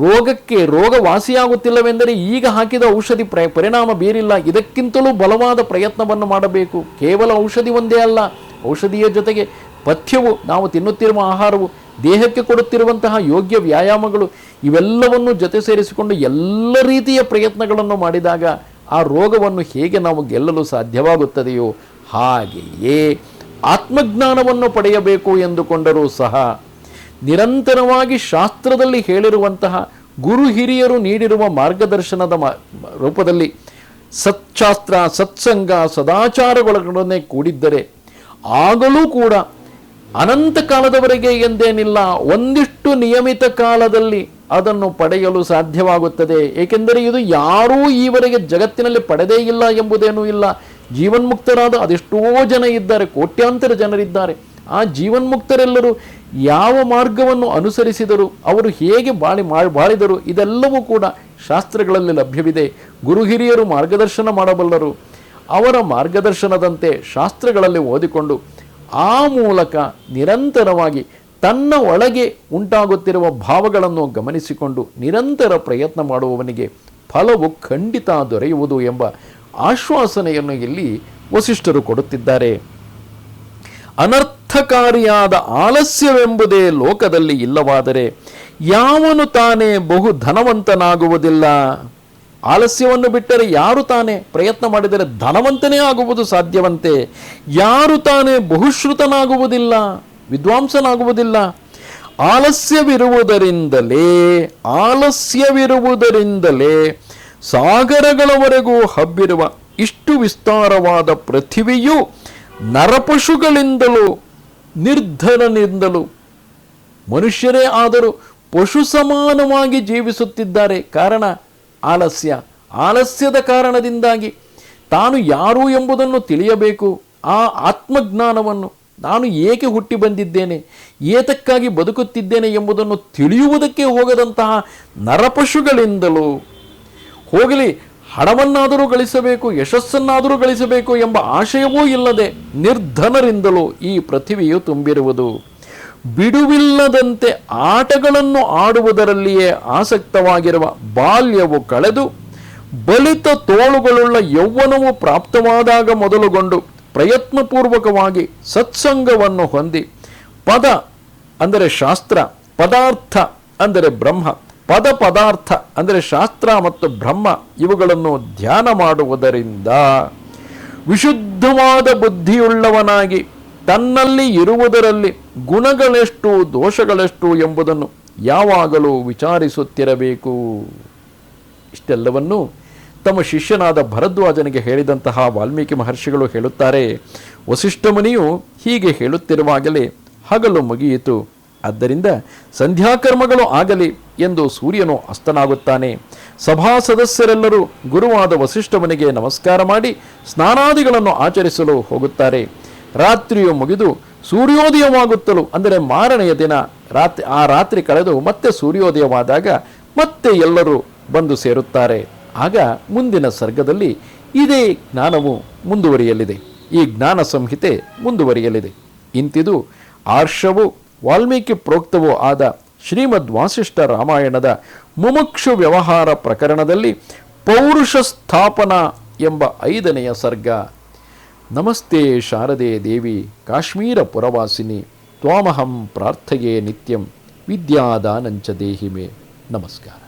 ರೋಗಕ್ಕೆ ರೋಗ ವಾಸಿಯಾಗುತ್ತಿಲ್ಲವೆಂದರೆ ಈಗ ಹಾಕಿದ ಔಷಧಿ ಪರಿಣಾಮ ಬೀರಿಲ್ಲ, ಇದಕ್ಕಿಂತಲೂ ಬಲವಾದ ಪ್ರಯತ್ನವನ್ನು ಮಾಡಬೇಕು. ಕೇವಲ ಔಷಧಿ ಒಂದೇ ಅಲ್ಲ, ಔಷಧಿಯ ಜೊತೆಗೆ ಪಥ್ಯವು, ನಾವು ತಿನ್ನುತ್ತಿರುವ ಆಹಾರವು, ದೇಹಕ್ಕೆ ಕೊಡುತ್ತಿರುವಂತಹ ಯೋಗ್ಯ ವ್ಯಾಯಾಮಗಳು, ಇವೆಲ್ಲವನ್ನು ಜೊತೆ ಸೇರಿಸಿಕೊಂಡು ಎಲ್ಲ ರೀತಿಯ ಪ್ರಯತ್ನಗಳನ್ನು ಮಾಡಿದಾಗ ಆ ರೋಗವನ್ನು ಹೇಗೆ ನಾವು ಗೆಲ್ಲಲು ಸಾಧ್ಯವಾಗುತ್ತದೆಯೋ ಹಾಗೆಯೇ ಆತ್ಮಜ್ಞಾನವನ್ನು ಪಡೆಯಬೇಕು ಎಂದುಕೊಂಡರೂ ಸಹ ನಿರಂತರವಾಗಿ ಶಾಸ್ತ್ರದಲ್ಲಿ ಹೇಳಿರುವಂತಹ ಗುರು ಹಿರಿಯರು ನೀಡಿರುವ ಮಾರ್ಗದರ್ಶನದ ರೂಪದಲ್ಲಿ ಸತ್ಶಾಸ್ತ್ರ, ಸತ್ಸಂಗ, ಸದಾಚಾರಗಳೊಡನೆ ಕೂಡಿದ್ದರೆ ಆಗಲೂ ಕೂಡ ಅನಂತ ಕಾಲದವರೆಗೆ ಎಂದೇನಿಲ್ಲ, ಒಂದಿಷ್ಟು ನಿಯಮಿತ ಕಾಲದಲ್ಲಿ ಅದನ್ನು ಪಡೆಯಲು ಸಾಧ್ಯವಾಗುತ್ತದೆ. ಏಕೆಂದರೆ ಇದು ಯಾರೂ ಈವರೆಗೆ ಜಗತ್ತಿನಲ್ಲಿ ಪಡೆದೇ ಇಲ್ಲ ಎಂಬುದೇನೂ ಇಲ್ಲ. ಜೀವನ್ಮುಕ್ತರಾದ ಅದೆಷ್ಟೋ ಜನ ಇದ್ದಾರೆ, ಕೋಟ್ಯಾಂತರ ಜನರಿದ್ದಾರೆ. ಆ ಜೀವನ್ಮುಕ್ತರೆಲ್ಲರೂ ಯಾವ ಮಾರ್ಗವನ್ನು ಅನುಸರಿಸಿದರು, ಅವರು ಹೇಗೆ ಬಾಳಿದರು, ಇದೆಲ್ಲವೂ ಕೂಡ ಶಾಸ್ತ್ರಗಳಲ್ಲಿ ಲಭ್ಯವಿದೆ. ಗುರು ಹಿರಿಯರು ಮಾರ್ಗದರ್ಶನ ಮಾಡಬಲ್ಲರು. ಅವರ ಮಾರ್ಗದರ್ಶನದಂತೆ ಶಾಸ್ತ್ರಗಳಲ್ಲಿ ಓದಿಕೊಂಡು ಆ ಮೂಲಕ ನಿರಂತರವಾಗಿ ತನ್ನ ಒಳಗೆ ಉಂಟಾಗುತ್ತಿರುವ ಭಾವಗಳನ್ನು ಗಮನಿಸಿಕೊಂಡು ನಿರಂತರ ಪ್ರಯತ್ನ ಮಾಡುವವನಿಗೆ ಫಲವು ಖಂಡಿತ ದೊರೆಯುವುದು ಎಂಬ ಆಶ್ವಾಸನೆಯನ್ನು ಇಲ್ಲಿ ವಸಿಷ್ಠರು ಕೊಡುತ್ತಿದ್ದಾರೆ. ಅನರ್ಥಕಾರಿಯಾದ ಆಲಸ್ಯವೆಂಬುದೇ ಲೋಕದಲ್ಲಿ ಇಲ್ಲವಾದರೆ ಯಾವನು ತಾನೇ ಬಹು ಧನವಂತನಾಗುವುದಿಲ್ಲ. ಆಲಸ್ಯವನ್ನು ಬಿಟ್ಟರೆ ಯಾರು ತಾನೇ ಪ್ರಯತ್ನ ಮಾಡಿದರೆ ಧನವಂತನೇ ಆಗುವುದು ಸಾಧ್ಯವಂತೆ? ಯಾರು ತಾನೇ ಬಹುಶ್ರುತನಾಗುವುದಿಲ್ಲ, ವಿದ್ವಾಂಸನಾಗುವುದಿಲ್ಲ? ಆಲಸ್ಯವಿರುವುದರಿಂದಲೇ ಸಾಗರಗಳವರೆಗೂ ಹಬ್ಬಿರುವ ಇಷ್ಟು ವಿಸ್ತಾರವಾದ ಪೃಥಿವಿಯು ನರಪಶುಗಳಿಂದಲೂ ನಿರ್ಧನನಿಂದಲೂ ಮನುಷ್ಯರೇ ಆದರೂ ಪಶು ಸಮಾನವಾಗಿ ಜೀವಿಸುತ್ತಿದ್ದಾರೆ. ಕಾರಣ ಆಲಸ್ಯದ ಕಾರಣದಿಂದಾಗಿ ತಾನು ಯಾರು ಎಂಬುದನ್ನು ತಿಳಿಯಬೇಕು. ಆ ಆತ್ಮಜ್ಞಾನವನ್ನು, ನಾನು ಏಕೆ ಹುಟ್ಟಿ ಬಂದಿದ್ದೇನೆ, ಏತಕ್ಕಾಗಿ ಬದುಕುತ್ತಿದ್ದೇನೆ ಎಂಬುದನ್ನು ತಿಳಿಯುವುದಕ್ಕೆ ಹೋಗದಂತಹ ನರಪಶುಗಳಿಂದಲೂ, ಹೋಗಲಿ ಹಣವನ್ನಾದರೂ ಗಳಿಸಬೇಕು, ಯಶಸ್ಸನ್ನಾದರೂ ಗಳಿಸಬೇಕು ಎಂಬ ಆಶಯವೂ ಇಲ್ಲದೆ ನಿರ್ಧನರಿಂದಲೂ ಈ ಪೃಥಿವಿಯು ತುಂಬಿರುವುದು. ಬಿಡುವಿಲ್ಲದಂತೆ ಆಟಗಳನ್ನು ಆಡುವುದರಲ್ಲಿಯೇ ಆಸಕ್ತವಾಗಿರುವ ಬಾಲ್ಯವು ಕಳೆದು ಬಲಿತ ತೋಳುಗಳುಳ್ಳ ಯೌವನವು ಪ್ರಾಪ್ತವಾದಾಗ ಮೊದಲುಗೊಂಡು ಪ್ರಯತ್ನಪೂರ್ವಕವಾಗಿ ಸತ್ಸಂಗವನ್ನು ಹೊಂದಿ ಪದ ಅಂದರೆ ಶಾಸ್ತ್ರ, ಪದಾರ್ಥ ಅಂದರೆ ಬ್ರಹ್ಮ, ಪದಾರ್ಥ ಅಂದರೆ ಶಾಸ್ತ್ರ ಮತ್ತು ಬ್ರಹ್ಮ ಇವುಗಳನ್ನು ಧ್ಯಾನ ಮಾಡುವುದರಿಂದ ವಿಶುದ್ಧವಾದ ಬುದ್ಧಿಯುಳ್ಳವನಾಗಿ ತನ್ನಲ್ಲಿ ಇರುವುದರಲ್ಲಿ ಗುಣಗಳೆಷ್ಟು ದೋಷಗಳೆಷ್ಟು ಎಂಬುದನ್ನು ಯಾವಾಗಲೂ ವಿಚಾರಿಸುತ್ತಿರಬೇಕು. ಇಷ್ಟೆಲ್ಲವನ್ನು ತಮ್ಮ ಶಿಷ್ಯನಾದ ಭರದ್ವಾಜನಿಗೆ ಹೇಳಿದಂತಹ ವಾಲ್ಮೀಕಿ ಮಹರ್ಷಿಗಳು ಹೇಳುತ್ತಾರೆ. ವಸಿಷ್ಠ ಮುನಿಯು ಹೀಗೆ ಹೇಳುತ್ತಿರುವಾಗಲೇ ಹಗಲು ಮುಗಿಯಿತು. ಆದ್ದರಿಂದ ಸಂಧ್ಯಾಕರ್ಮಗಳು ಆಗಲಿ ಎಂದು ಸೂರ್ಯನು ಅಸ್ತನಾಗುತ್ತಾನೆ. ಸಭಾ ಸದಸ್ಯರೆಲ್ಲರೂ ಗುರುವಾದ ವಸಿಷ್ಠ ಮುನಿಗೆ ನಮಸ್ಕಾರ ಮಾಡಿ ಸ್ನಾನಾದಿಗಳನ್ನು ಆಚರಿಸಲು ಹೋಗುತ್ತಾರೆ. ರಾತ್ರಿಯು ಮುಗಿದು ಸೂರ್ಯೋದಯವಾಗುತ್ತಲೂ, ಅಂದರೆ ಮಾರನೆಯ ದಿನ ಆ ರಾತ್ರಿ ಕಳೆದು ಮತ್ತೆ ಸೂರ್ಯೋದಯವಾದಾಗ ಮತ್ತೆ ಎಲ್ಲರೂ ಬಂದು ಸೇರುತ್ತಾರೆ. ಆಗ ಮುಂದಿನ ಸರ್ಗದಲ್ಲಿ ಇದೇ ಜ್ಞಾನವು ಮುಂದುವರಿಯಲಿದೆ, ಈ ಜ್ಞಾನ ಸಂಹಿತೆ ಮುಂದುವರಿಯಲಿದೆ. ಇಂತಿದು ಆರ್ಷವೂ ವಾಲ್ಮೀಕಿ ಪ್ರೋಕ್ತವೂ ಆದ ಶ್ರೀಮದ್ ವಾಸಿಷ್ಠ ರಾಮಾಯಣದ ಮುಮುಕ್ಷು ವ್ಯವಹಾರ ಪ್ರಕರಣದಲ್ಲಿ ಪೌರುಷ ಸ್ಥಾಪನಾ ಎಂಬ 5ನೆಯ ಸರ್ಗ. ನಮಸ್ತೆ ಶಾರದೆ ದೇವಿ ಕಾಶ್ಮೀರ ಪುರವಾಸಿನಿ ತ್ವಾಮಹಂ ಪ್ರಾರ್ಥಯೇ ನಿತ್ಯಂ ವಿದ್ಯಾದಾನಂಚ ದೇಹಿ ಮೇ. ನಮಸ್ಕಾರ.